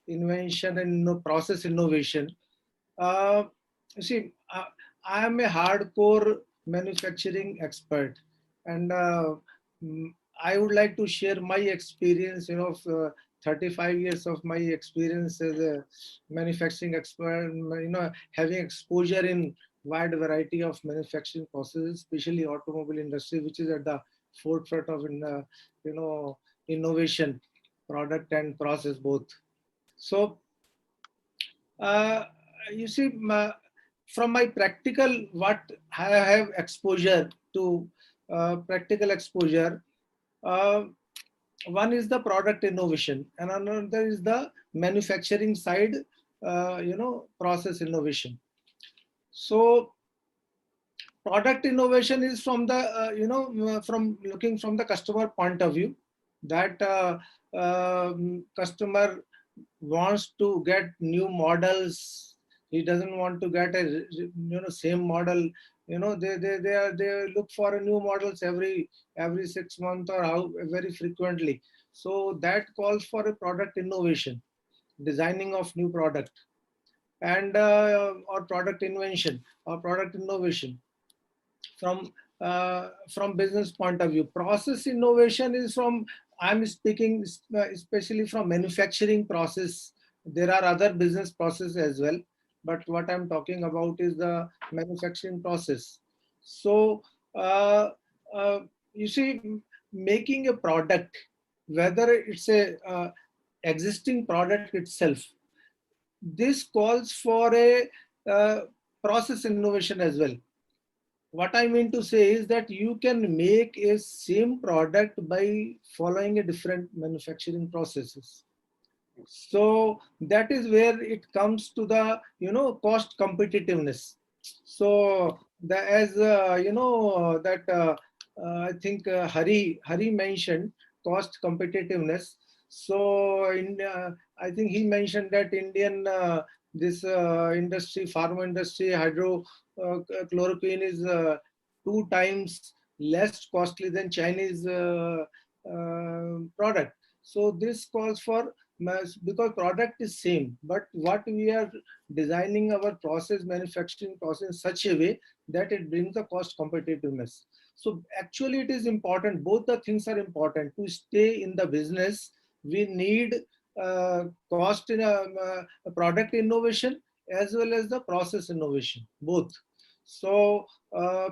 invention and process innovation, uh, see, I am a hardcore manufacturing expert, and mm, I would like to share my experience. 35 years of my experience as a manufacturing expert. Having exposure in wide variety of manufacturing processes, especially automobile industry, which is at the forefront of you know innovation, product and process both. So uh, you see, from my practical, what I have exposure to, practical exposure, uh, one is the product innovation and another is the manufacturing side, process innovation. So product innovation is from the from looking from the customer point of view, that customer wants to get new models. He doesn't want to get a same model. They look for a new models every 6 months or how very frequently. So that calls for a product innovation, designing of new product, and or product invention or product innovation. From business point of view, process innovation is from, I'm speaking especially from manufacturing process. There are other business processes as well, but what I'm talking about is the manufacturing process. So uh, uh, you see, making a product, whether it's a existing product itself, this calls for a uh, process innovation as well. What I mean to say is that you can make a same product by following a different manufacturing processes. So that is where it comes to the cost competitiveness. So the as that I think Hari mentioned cost competitiveness. So I think he mentioned that Indian this industry, pharma industry, hydro chloroquine is 2 times less costly than Chinese product. So this calls for because product is same, but what we are designing our process, manufacturing process in such a way that it brings the cost competitiveness. So actually it is important, both the things are important to stay in the business. We need cost in a product innovation as well as the process innovation, both. So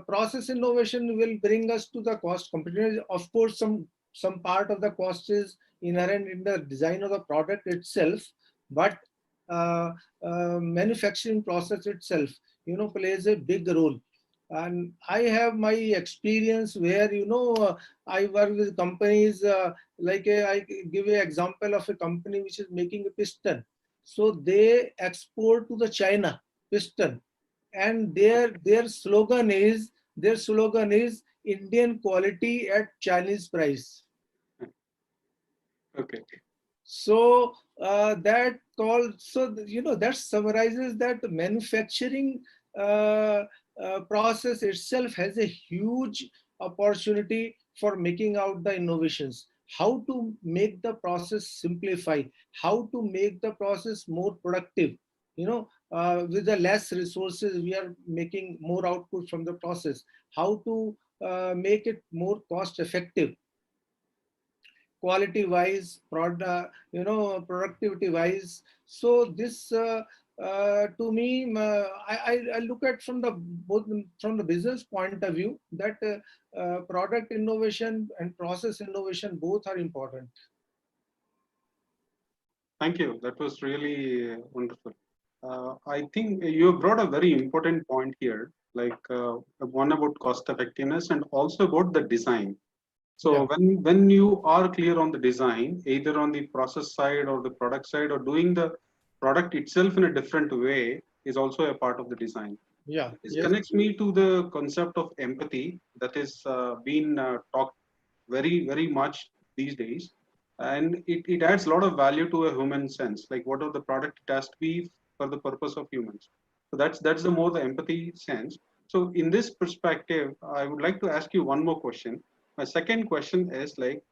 process innovation will bring us to the cost competitiveness. Of course, some part of the cost is inherent in the design of the product itself, but uh, manufacturing process itself, plays a big role. And I have my experience where, I work with companies, I give an example of a company which is making a piston. So they export to the China piston, and their slogan is Indian quality at Chinese price. Okay. So that call, so that summarizes that manufacturing uh, process itself has a huge opportunity for making out the innovations. How to make the process simplify, how to make the process more productive. With the less resources, we are making more output from the process. How to make it more cost effective, quality wise, productivity wise. So this to me, I look at from the both from the business point of view, that product innovation and process innovation both are important. Thank you. That was really wonderful. I think you brought a very important point here, like one about cost effectiveness and also about the design. So Yeah. when you are clear on the design, either on the process side or the product side, or doing the product itself in a different way, is also a part of the design. Yeah. This Yes. connects me to the concept of empathy that is being talked very much these days, and it adds a lot of value to a human sense. Like what of the product it has to be for the purpose of humans. So that's the more the empathy sense. So in this perspective, I would like to ask you one more question. My second question is like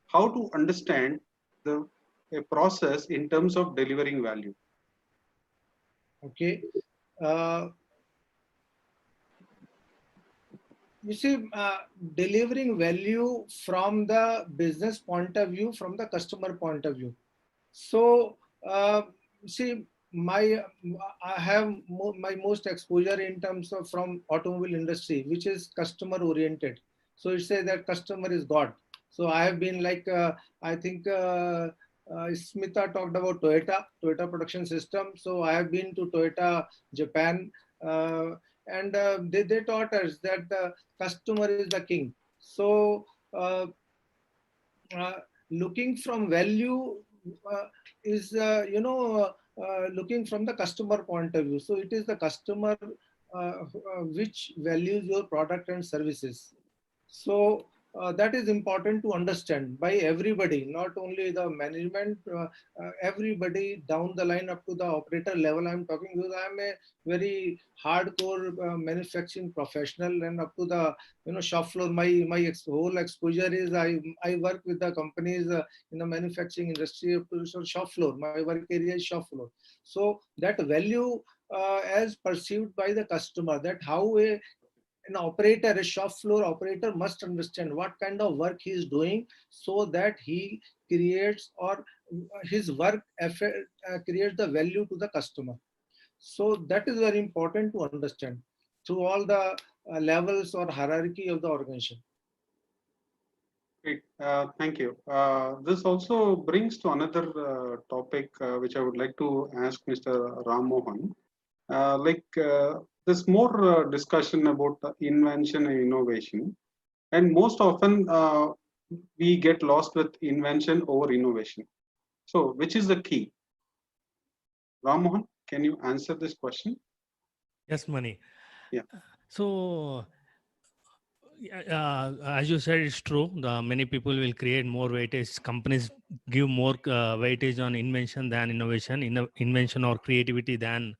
how to understand the a process in terms of delivering value. Okay. Uh, you see, delivering value from the business point of view, from the customer point of view. So, see, my I have my most exposure in terms of from automobile industry, which is customer oriented. So it says that customer is God. So I have been like I think Smita talked about Toyota production system. So I have been to Toyota Japan, uh, and they taught us that the customer is the king. So uh, uh, looking from value uh, is looking from the customer point of view. So it is the customer which values your product and services. So that is important to understand by everybody, not only the management, everybody down the line up to the operator level. I'm talking because I'm a very hardcore manufacturing professional, and up to the shop floor. Whole exposure is I work with the companies in the manufacturing industry up to shop floor. My work area is shop floor. So that value as perceived by the customer, that how an operator, a shop floor operator must understand what kind of work he is doing, so that he creates or his work creates the value to the customer. So that is very important to understand through all the levels or hierarchy of the organization. Great. Thank you. This also brings to another topic which I would like to ask Mr. Ram Mohan. There's more discussion about invention and innovation, and most often we get lost with invention over innovation. So, which is the key? Ram Mohan, can you answer this question? Yes, Mani. Yeah. So, as you said, it's true. Many people will create more weightage. Companies give more weightage on invention than innovation, invention or creativity than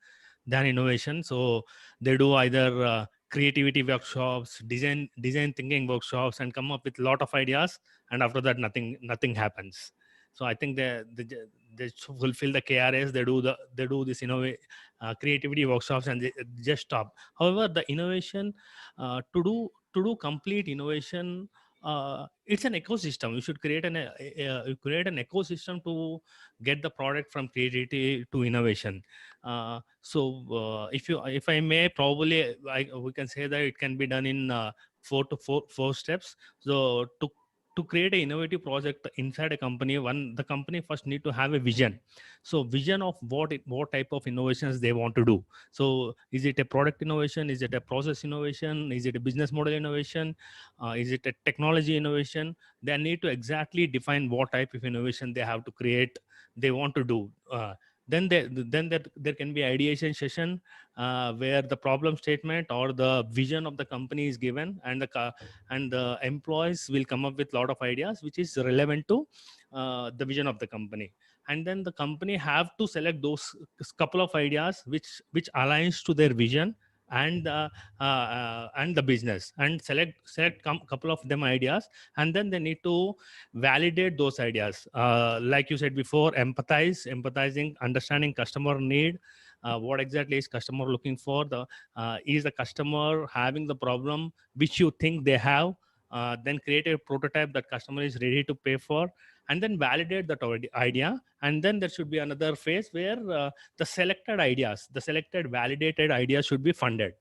innovation. So they do either creativity workshops, design thinking workshops, and come up with a lot of ideas. And after that, nothing happens. So I think they fulfill the KRS. They do this creativity workshops, and they just stop. However, the innovation to do complete innovation, it's an ecosystem. You should create an ecosystem to get the product from creativity to innovation. If I may, probably we can say that it can be done in four steps. So to create an innovative project inside a company, the company first need to have a vision. So vision of what type of innovations they want to do. So is it a product innovation? Is it a process innovation? Is it a business model innovation? Is it a technology innovation? They need to exactly define what type of innovation they have to create, they want to do. There can be ideation session where the problem statement or the vision of the company is given, and the employees will come up with a lot of ideas which is relevant to the vision of the company. And then the company have to select those couple of ideas which aligns to their vision and the business, and select couple of them ideas, and then they need to validate those ideas, like you said before, empathizing, understanding customer need. What exactly is customer looking for? Is the customer having the problem which you think they have? Then create a prototype that customer is ready to pay for, and then validate that idea. And then there should be another phase where the selected validated ideas should be funded.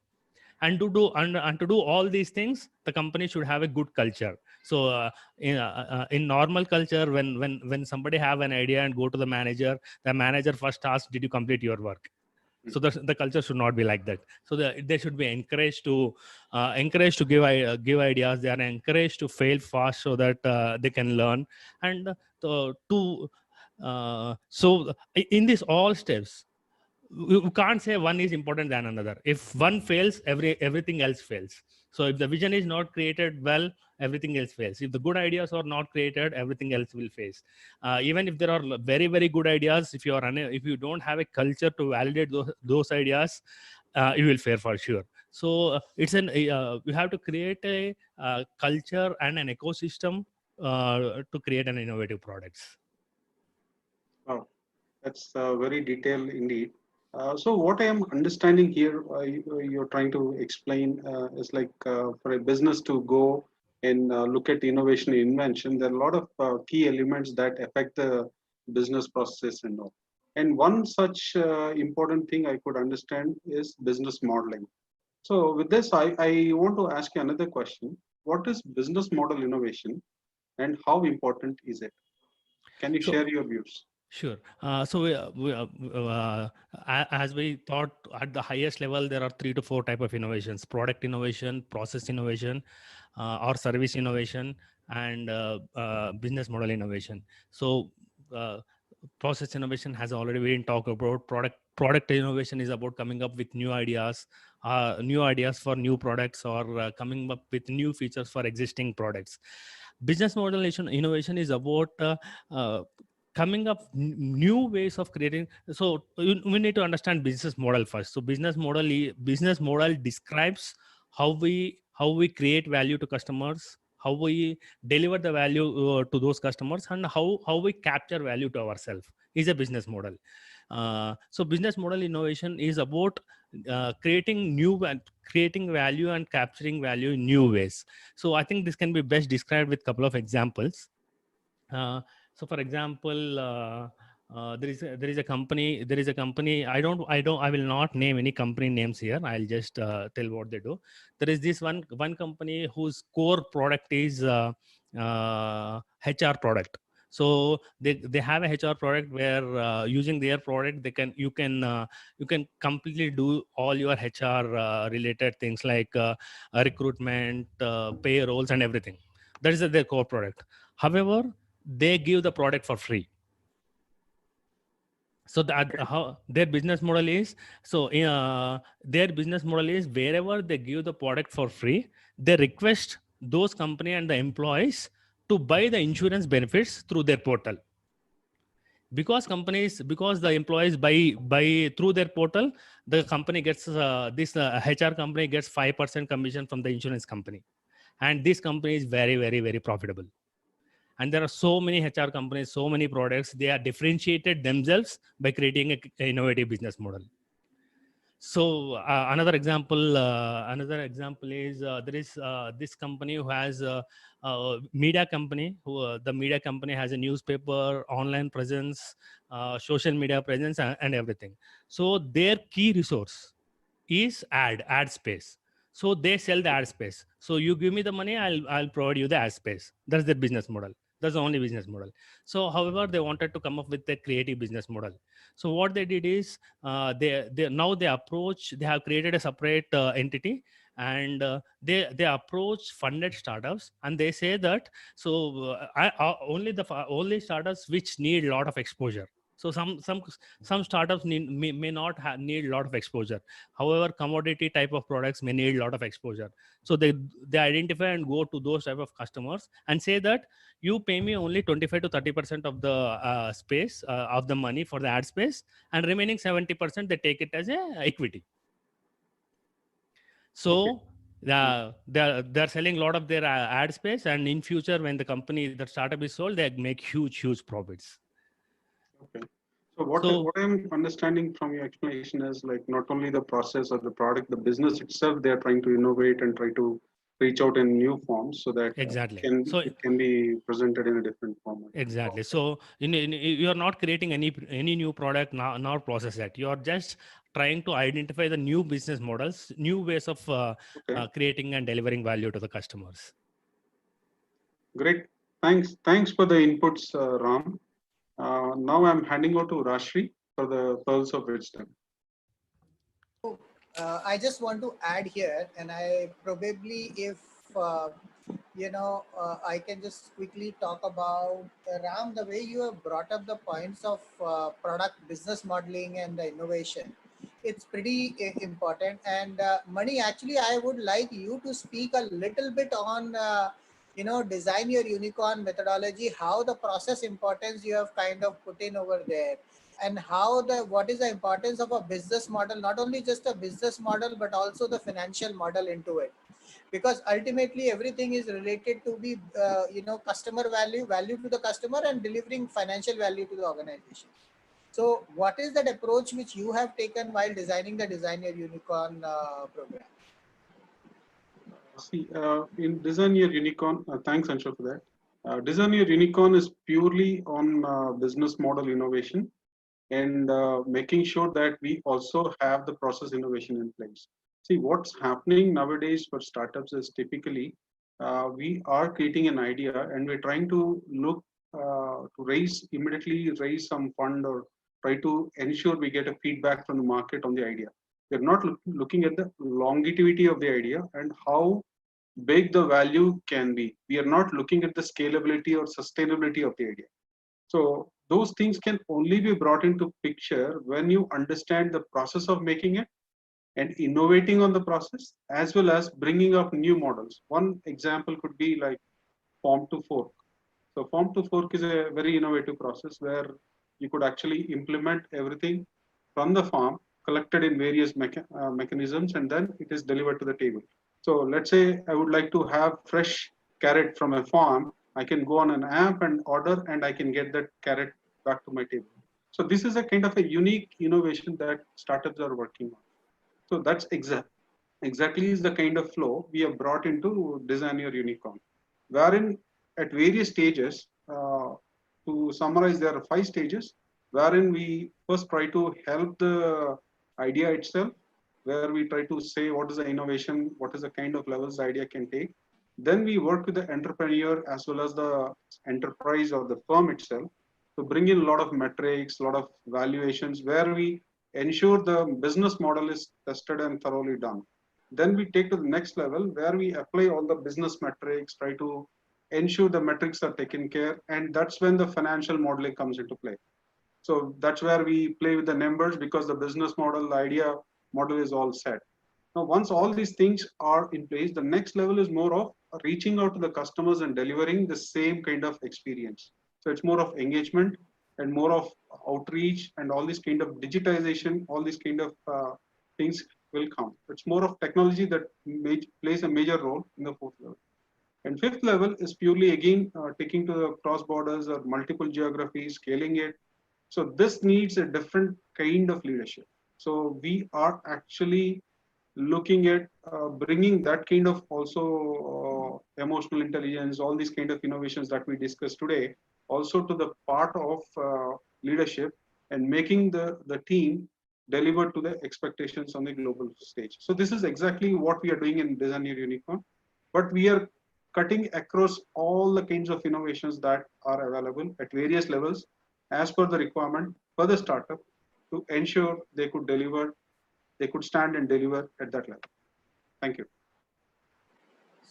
And to do all these things, the company should have a good culture. So in normal culture, when somebody have an idea and go to the manager first asks, did you complete your work? So the culture should not be like that. So they should be encouraged to give ideas. They are encouraged to fail fast so that they can learn. And so in these all steps, you can't say one is important than another. If one fails, everything else fails. So if the vision is not created well, everything else fails. If the good ideas are not created, everything else will face. Even if there are very very good ideas, if you don't have a culture to validate those ideas, you will fail for sure. So you have to create a culture and an ecosystem to create an innovative products. Wow, that's very detailed indeed. So what I am understanding here, you're trying to explain is like for a business to go and look at innovation and invention, there are a lot of key elements that affect the business process and all. And one such important thing I could understand is business modeling. So with this, I want to ask you another question. What is business model innovation and how important is it? Can you So share your views? sure. As we thought at the highest level, there are 3 to 4 type of innovations: product innovation, process innovation, or service innovation, and business model innovation. So uh, process innovation has already been talked about. Product innovation is about coming up with new ideas for new products, or coming up with new features for existing products. Business model innovation is about uh, coming up new ways of creating. So we need to understand business model first. So business model describes how we create value to customers, how we deliver the value to those customers, and how we capture value to ourselves is a business model. So business model innovation is about creating value and capturing value in new ways. So I think this can be best described with a couple of examples. uh, so for example, there is a company. I will not name any company names here. I'll just tell what they do. There is this one company whose core product is HR product. So they have a HR product where using their product you can completely do all your HR related things like recruitment, payrolls, and everything. That is their core product. However, they give the product for free. So that how their business model is. So their business model is, wherever they give the product for free, they request those company and the employees to buy the insurance benefits through their portal. Because the employees buy through their portal, the company gets this HR company gets 5% commission from the insurance company, and this company is very very very profitable. And there are so many HR companies, so many products. They are differentiated themselves by creating a innovative business model. So another example is, there is this company who has media company who the media company has a newspaper, online presence, social media presence, and everything. So their key resource is ad space. So they sell the ad space. So you give me the money, I'll provide you the ad space. That's their business model. That's the only business model. So however, they wanted to come up with a creative business model. So what they did is, they have created a separate entity, and they approach funded startups, and they say that, so only startups which need a lot of exposure. So some startups may not need a lot of exposure. However, commodity type of products may need a lot of exposure. So they identify and go to those type of customers and say that, you pay me only 25 to 30% of the space of the money for the ad space, and remaining 70% they take it as a equity. Okay. So they're selling a lot of their ad space, and in future, when the startup is sold, they make huge profits. Okay. So So what I'm understanding from your explanation is like not only the process or the product, the business itself, they are trying to innovate and try to reach out in new forms so that exactly. it can be presented in a different format. Exactly. So you are not creating any new product now, nor process that. You are just trying to identify the new business models, new ways of Okay. creating and delivering value to the customers. Great. Thanks for the inputs, Ram. Now I'm handing over to Rashri for the pearls of wisdom. I just want to add here, and I probably, if I can just quickly talk about Ram, the way you have brought up the points of product business modeling and the innovation. It's pretty important. And Mani, actually, I would like you to speak a little bit on, design your unicorn methodology, how the process importance you have kind of put in over there, and how the what is the importance of a business model, not only just a business model but also the financial model into it, because ultimately everything is related to be customer value to the customer and delivering financial value to the organization. So what is that approach which you have taken while designing the design your unicorn program? See, in Design Your Unicorn, thanks Anshu for that. Design Your Unicorn is purely on business model innovation and making sure that we also have the process innovation in place. See, what's happening nowadays for startups is typically we are creating an idea and we're trying to look to immediately raise some fund or try to ensure we get a feedback from the market on the idea. We're not looking at the longevity of the idea and how big the value can be. We are not looking at the scalability or sustainability of the idea. So those things can only be brought into picture when you understand the process of making it and innovating on the process, as well as bringing up new models. One example could be like farm to fork. So farm to fork is a very innovative process where you could actually implement everything from the farm, collected in various mechanisms, and then it is delivered to the table. So let's say I would like to have fresh carrot from a farm. I can go on an app and order, and I can get that carrot back to my table. So this is a kind of a unique innovation that startups are working on. So that's exactly is the kind of flow we have brought into Design Your Unicorn, wherein at various stages, to summarize, there are 5 stages, wherein we first try to help the idea itself, where we try to say what is the innovation, what is the kind of levels the idea can take. Then we work with the entrepreneur as well as the enterprise or the firm itself to bring in a lot of metrics, a lot of valuations, where we ensure the business model is tested and thoroughly done. Then we take to the next level where we apply all the business metrics, try to ensure the metrics are taken care, and that's when the financial modeling comes into play. So that's where we play with the numbers because the business model, the idea model is all set. Now, once all these things are in place, the next level is more of reaching out to the customers and delivering the same kind of experience. So it's more of engagement and more of outreach and all this kind of digitization, all these kind of things will come. It's more of technology that plays a major role in the fourth level. And fifth level is purely again taking to the cross borders or multiple geographies, scaling it. So this needs a different kind of leadership. So we are actually looking at bringing that kind of also emotional intelligence, all these kind of innovations that we discussed today, also to the part of leadership and making the team deliver to the expectations on the global stage. So this is exactly what we are doing in Design Your Unicorn, but we are cutting across all the kinds of innovations that are available at various levels as per the requirement for the startup to ensure they could deliver, they could stand and deliver at that level. Thank you.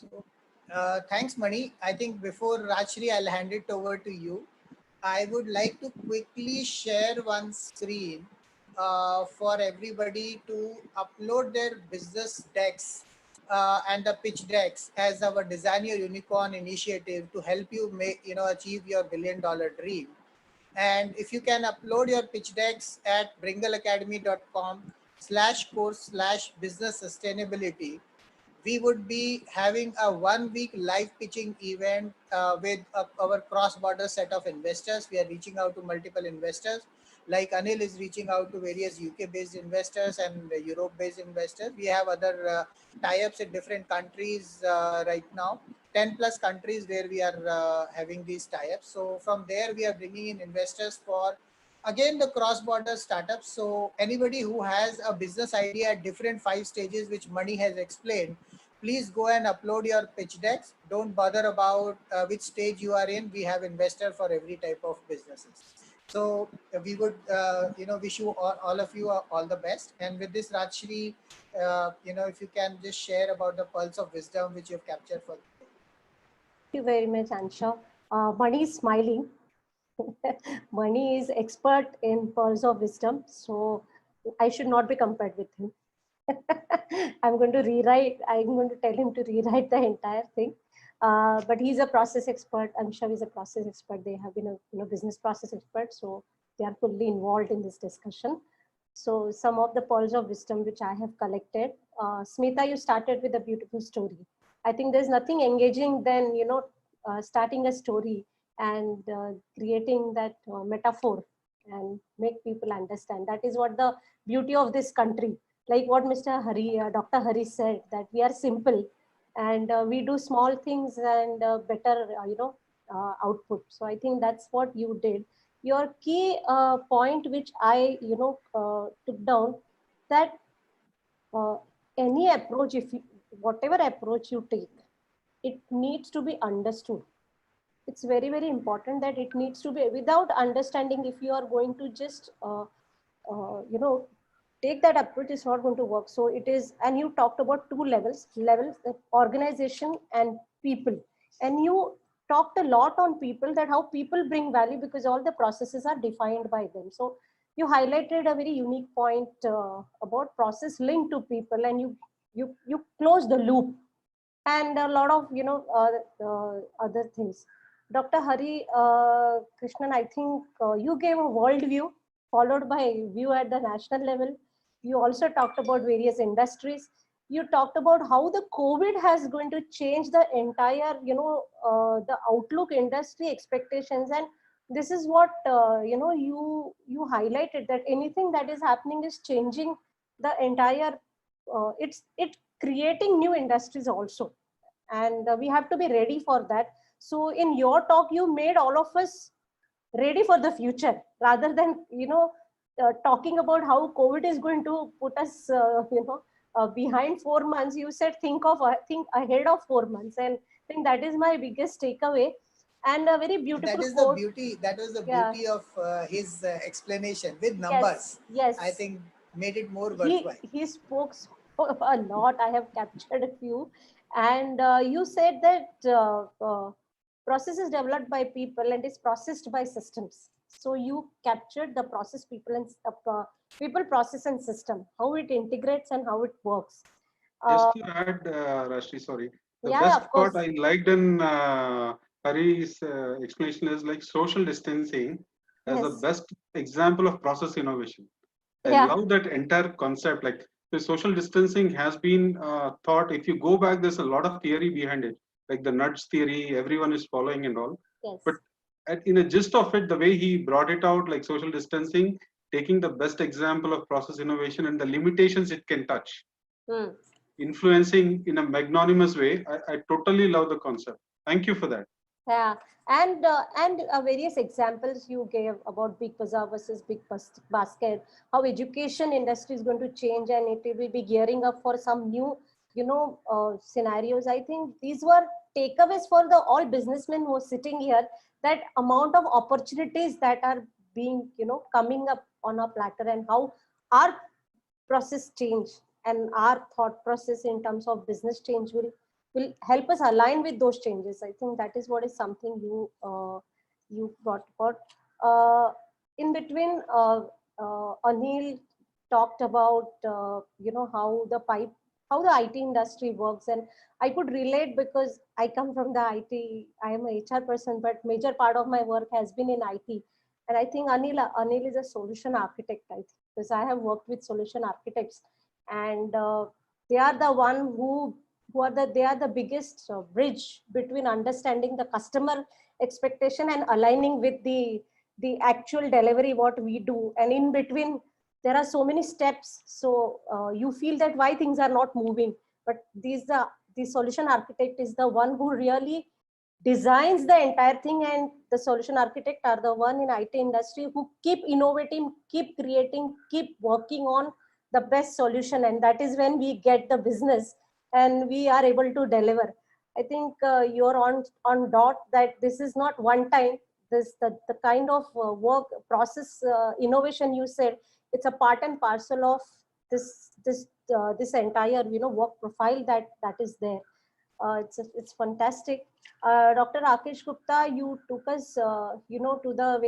So, thanks, Mani. I think before Rajshri, I'll hand it over to you. I would like to quickly share one screen for everybody to upload their business decks and the pitch decks as our Design Your Unicorn initiative to help you make achieve your $1 billion dream. And if you can upload your pitch decks at bringleacademy.com/course/business sustainability, we would be having a 1 week live pitching event with our cross-border set of investors. We are reaching out to multiple investors. Like Anil is reaching out to various UK-based investors and Europe-based investors. We have other tie-ups in different countries right now. 10 plus countries where we are having these tie-ups. So from there, we are bringing in investors for again the cross-border startups. So anybody who has a business idea at different 5 stages, which Mani has explained, please go and upload your pitch decks. Don't bother about which stage you are in. We have investor for every type of businesses. So we would, wish you all of you all the best. And with this, Rajshri, if you can just share about the pulse of wisdom which you've captured for. Thank you very much, Ansha. Mani is smiling. Mani is expert in pearls of wisdom, so I should not be compared with him. I'm going to tell him to rewrite the entire thing. But he's a process expert. Ansha is a process expert. They have been a business process expert, so they are fully involved in this discussion. So some of the pearls of wisdom which I have collected. Smita, you started with a beautiful story. I think there's nothing engaging than starting a story and creating that metaphor and make people understand. That is what the beauty of this country. Like what Dr. Hari said, that we are simple and we do small things and better, output. So I think that's what you did. Your key point, which I, took down, that any approach, whatever approach you take, it needs to be understood. It's very, very important that it needs to be, without understanding, if you are going to just take that approach, is not going to work. So it is, and you talked about two levels, organization and people, and you talked a lot on people, that how people bring value because all the processes are defined by them. So you highlighted a very unique point about process linked to people, and you close the loop, and a lot of other things. Dr. Hari Krishnan, I think you gave a world view followed by view at the national level. You also talked about various industries. You talked about how the COVID has going to change the entire, the outlook, industry expectations, and this is what you highlighted, that anything that is happening is changing the entire. It creating new industries also, and we have to be ready for that. So in your talk, you made all of us ready for the future, rather than talking about how COVID is going to put us behind 4 months. You said think ahead of 4 months, and I think that is my biggest takeaway. And a very beautiful quote. That was the Yeah. beauty of his explanation with numbers. Yes. I think made it more worthwhile. He spoke so a lot. I have captured a few. And you said that process is developed by people and is processed by systems. So you captured the process, people, process, and system, how it integrates and how it works. Just to add, Rashri, sorry. The Yeah, best of part course. I liked in Hari's explanation is like social distancing as the Yes. best example of process innovation. I Yeah. love that entire concept. Like the social distancing has been thought. If you go back, there's a lot of theory behind it, like the nudge theory. Everyone is following and all. Yes. But in a gist of it, the way he brought it out, like social distancing, taking the best example of process innovation and the limitations it can touch, influencing in a magnanimous way. I totally love the concept. Thank you for that. Yeah, and various examples you gave about big bazaar versus big basket, how education industry is going to change and it will be gearing up for some new, scenarios. I think these were takeaways for the all businessmen who are sitting here, that amount of opportunities that are being, coming up on our platter, and how our process change and our thought process in terms of business change will help us align with those changes. I think that is what is something you brought about. In between, Anil talked about how the IT industry works, and I could relate because I come from the IT. I am a HR person, but major part of my work has been in IT. And I think Anil is a solution architect, I think, because I have worked with solution architects, and they are the one they are the biggest bridge between understanding the customer expectation and aligning with the actual delivery what we do. And in between, there are so many steps. So you feel that why things are not moving, but the solution architect is the one who really designs the entire thing, and the solution architect are the one in IT industry who keep innovating, keep creating, keep working on the best solution, and that is when we get the business and we are able to deliver. I think you're on dot that this is not one time. the kind of work process innovation you said, it's a part and parcel of this entire work profile that is there. It's fantastic. Dr. Rakesh Gupta, you took us to the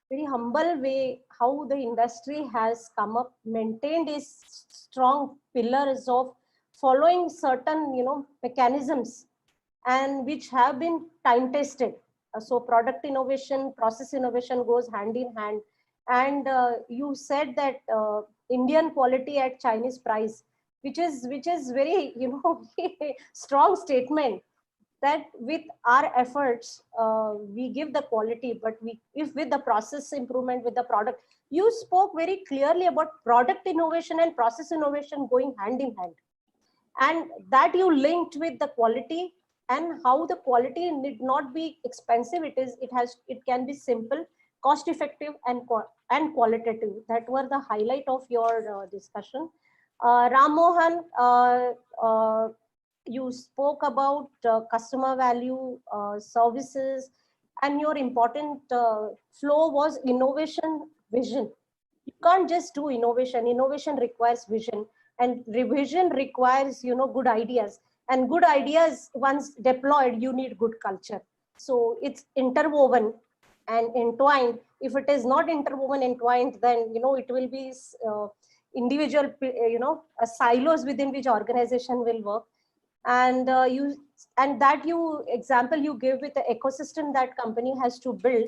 very humble way how the industry has come up, maintained its strong pillars of following certain mechanisms, and which have been time tested. So product innovation, process innovation goes hand in hand. And you said that Indian quality at Chinese price, which is very strong statement, that with our efforts we give the quality, but we, if with the process improvement, with the product, you spoke very clearly about product innovation and process innovation going hand in hand, and that you linked with the quality, and how the quality need not be expensive, it can be simple, cost effective, and qualitative. That were the highlight of your discussion. Ram Mohan, you spoke about customer value, services, and your important flow was innovation vision. You can't just do innovation requires vision, and revision requires good ideas, and good ideas once deployed, you need good culture. So it's interwoven and entwined. If it is not interwoven, entwined, then it will be individual silos within which organization will work. And you example you gave with the ecosystem that company has to build.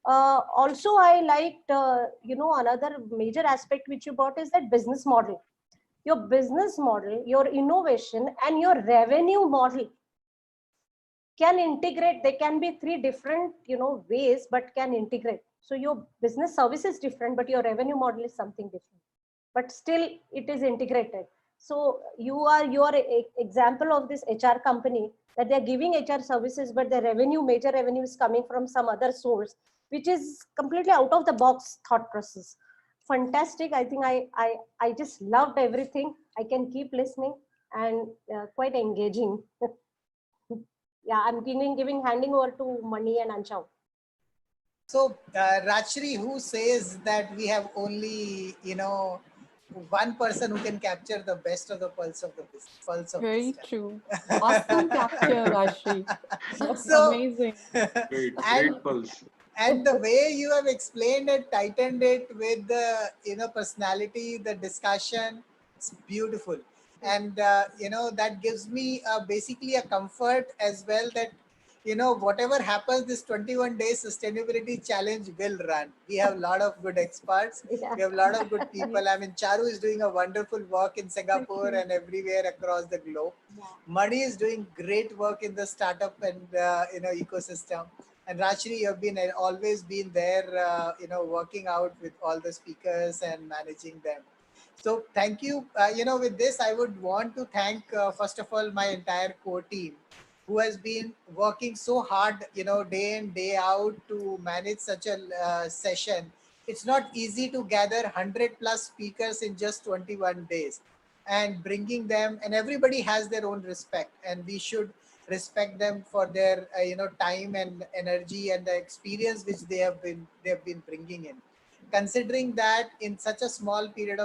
Also, I liked another major aspect which you brought is that business model. Your business model, your innovation, and your revenue model can integrate. They can be three different ways, but can integrate. So your business service is different, but your revenue model is something different, but still it is integrated. So you are example of this HR company, that they're giving HR services, but the major revenue is coming from some other source, which is completely out of the box thought process. Fantastic. I think I just loved everything. I can keep listening, and quite engaging. Yeah, I'm handing over to Mani and Anshau. So Rajshri, who says that we have only one person who can capture the best of the pulse of the business? Very true. Awesome capture, Rashri. So Amazing. Great pulse. And the way you have explained it, tightened it with the personality, the discussion, it's beautiful. And that gives me basically a comfort as well, that whatever happens, this 21 days sustainability challenge will run. We have a lot of good experts. Yeah. We have a lot of good people. I mean, Charu is doing a wonderful work in Singapore and everywhere across the globe. Yeah. Mani is doing great work in the startup and ecosystem. And Rajshri, you have always been there, working out with all the speakers and managing them. So thank you. With this, I would want to thank, first of all, my entire core team, who has been working so hard, day in, day out to manage such a session. It's not easy to gather 100 plus speakers in just 21 days and bringing them, and everybody has their own respect, and we should respect them for their time and energy and the experience which they have been bringing in. Considering that in such a short period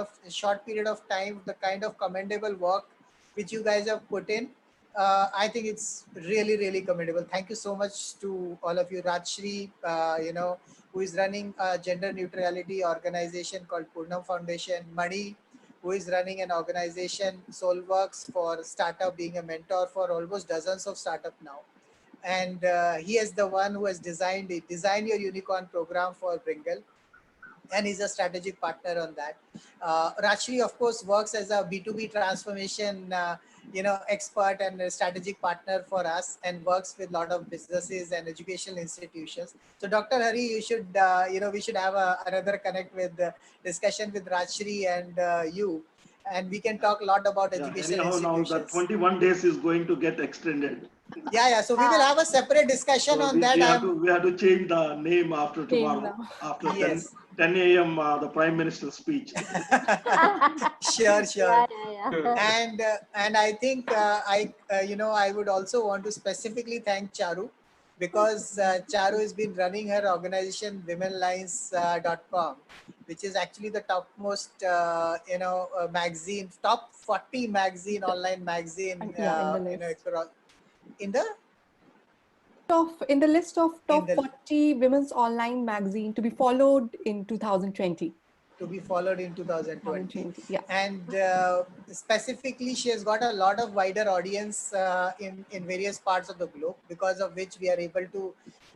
of time, the kind of commendable work which you guys have put in, I think it's really, really commendable. Thank you so much to all of you. Rajshri, who is running a gender neutrality organization called Purnam Foundation. Mani, who is running an organization, Soulworks, for startup, being a mentor for almost dozens of startup now. And he is the one who has designed the Design Your Unicorn program for Bringle, and he's a strategic partner on that. Rajshri, of course, works as a B2B transformation expert and a strategic partner for us, and works with a lot of businesses and educational institutions. So Dr. Hari, you should, we should have another connect with discussion with Rajshri and you, and we can talk a lot about educational institutions. Now the 21 days is going to get extended. Yeah. So we will have a separate discussion on that. We have to change the name after tomorrow, after yes. 10 a.m. The Prime Minister's speech. Sure. Yeah. And I think I would also want to specifically thank Charu, because Charu has been running her organization womenlines.com, which is actually the topmost magazine, top 40 magazine, online magazine, Yeah, in the list. across in the In the list of In top the- 40 women's online magazine to be followed in 2020. to be followed in 2020. 2020, yeah. And specifically, she has got a lot of wider audience in various parts of the globe, because of which we are able to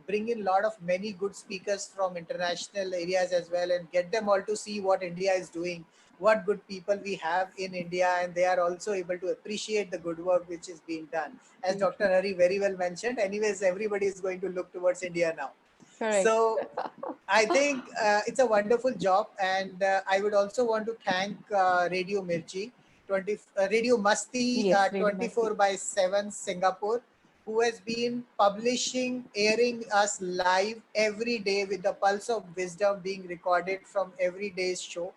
bring in a lot of many good speakers from international areas as well, and get them all to see what India is doing, what good people we have in India, and they are also able to appreciate the good work which is being done. As Dr. Hari very well mentioned, anyways, everybody is going to look towards India now. Correct. So I think it's a wonderful job, and I would also want to thank Radio Mirchi, Radio Masti, Yes, Radio 24/7 Singapore, who has been publishing, airing us live every day with the pulse of wisdom being recorded from every day's show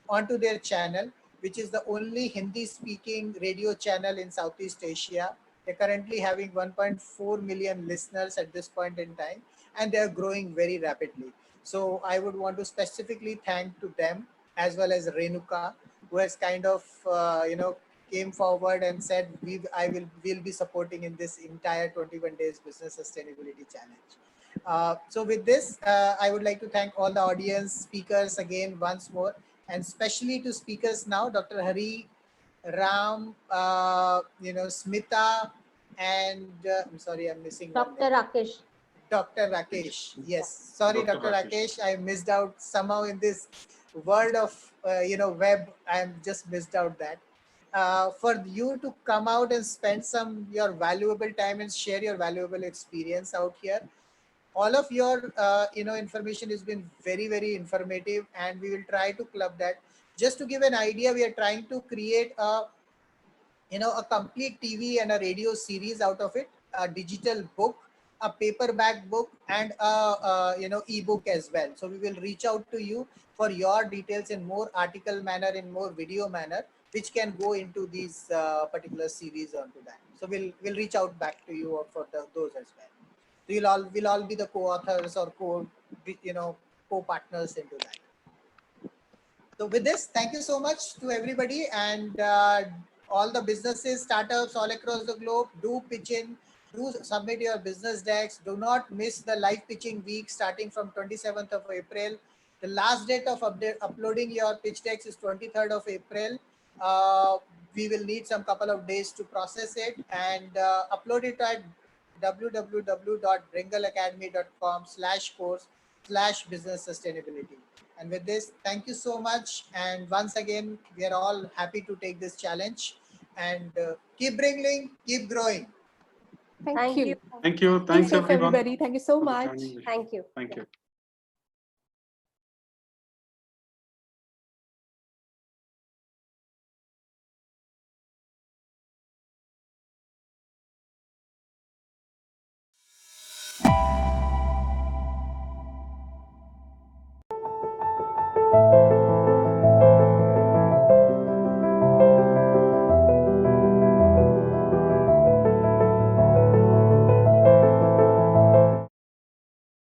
onto their channel, which is the only Hindi-speaking radio channel in Southeast Asia. They're currently having 1.4 million listeners at this point in time, and they're growing very rapidly. So I would want to specifically thank to them, as well as Renuka, who has kind of came forward and said will be supporting in this entire 21 days business sustainability challenge. So with this, I would like to thank all the audience speakers again once more, and especially to speakers now, Dr. Hari, Ram, Smita, and I'm sorry, I'm missing one Dr. name. Rakesh. Dr. Rakesh. Yes, sorry, Dr. Rakesh. I missed out somehow in this world of web. I'm just missed out that. For you to come out and spend some your valuable time and share your valuable experience out here. All of your information has been very informative, and we will try to club that. Just to give an idea, we are trying to create a complete TV and a radio series out of it, a digital book, a paperback book, and a ebook as well. So we will reach out to you for your details in more article manner, in more video manner, which can go into these particular series onto that. So we'll reach out back to you for those as well. We'll all be the co-authors or co-partners into that. So with this, thank you so much to everybody, and all the businesses, startups all across the globe. Do pitch in, do submit your business decks. Do not miss the live pitching week starting from 27th of April. The last date of uploading your pitch decks is 23rd of April. We will need some couple of days to process it, and upload it at www.bringleacademy.com/course/business sustainability. And with this, thank you so much. And once again, we are all happy to take this challenge, and keep bringing, keep growing. Thank you. Thank you. Be Thanks, safe, everyone. everybody. Thank you so for much. joining the show. Thank you. Thank you.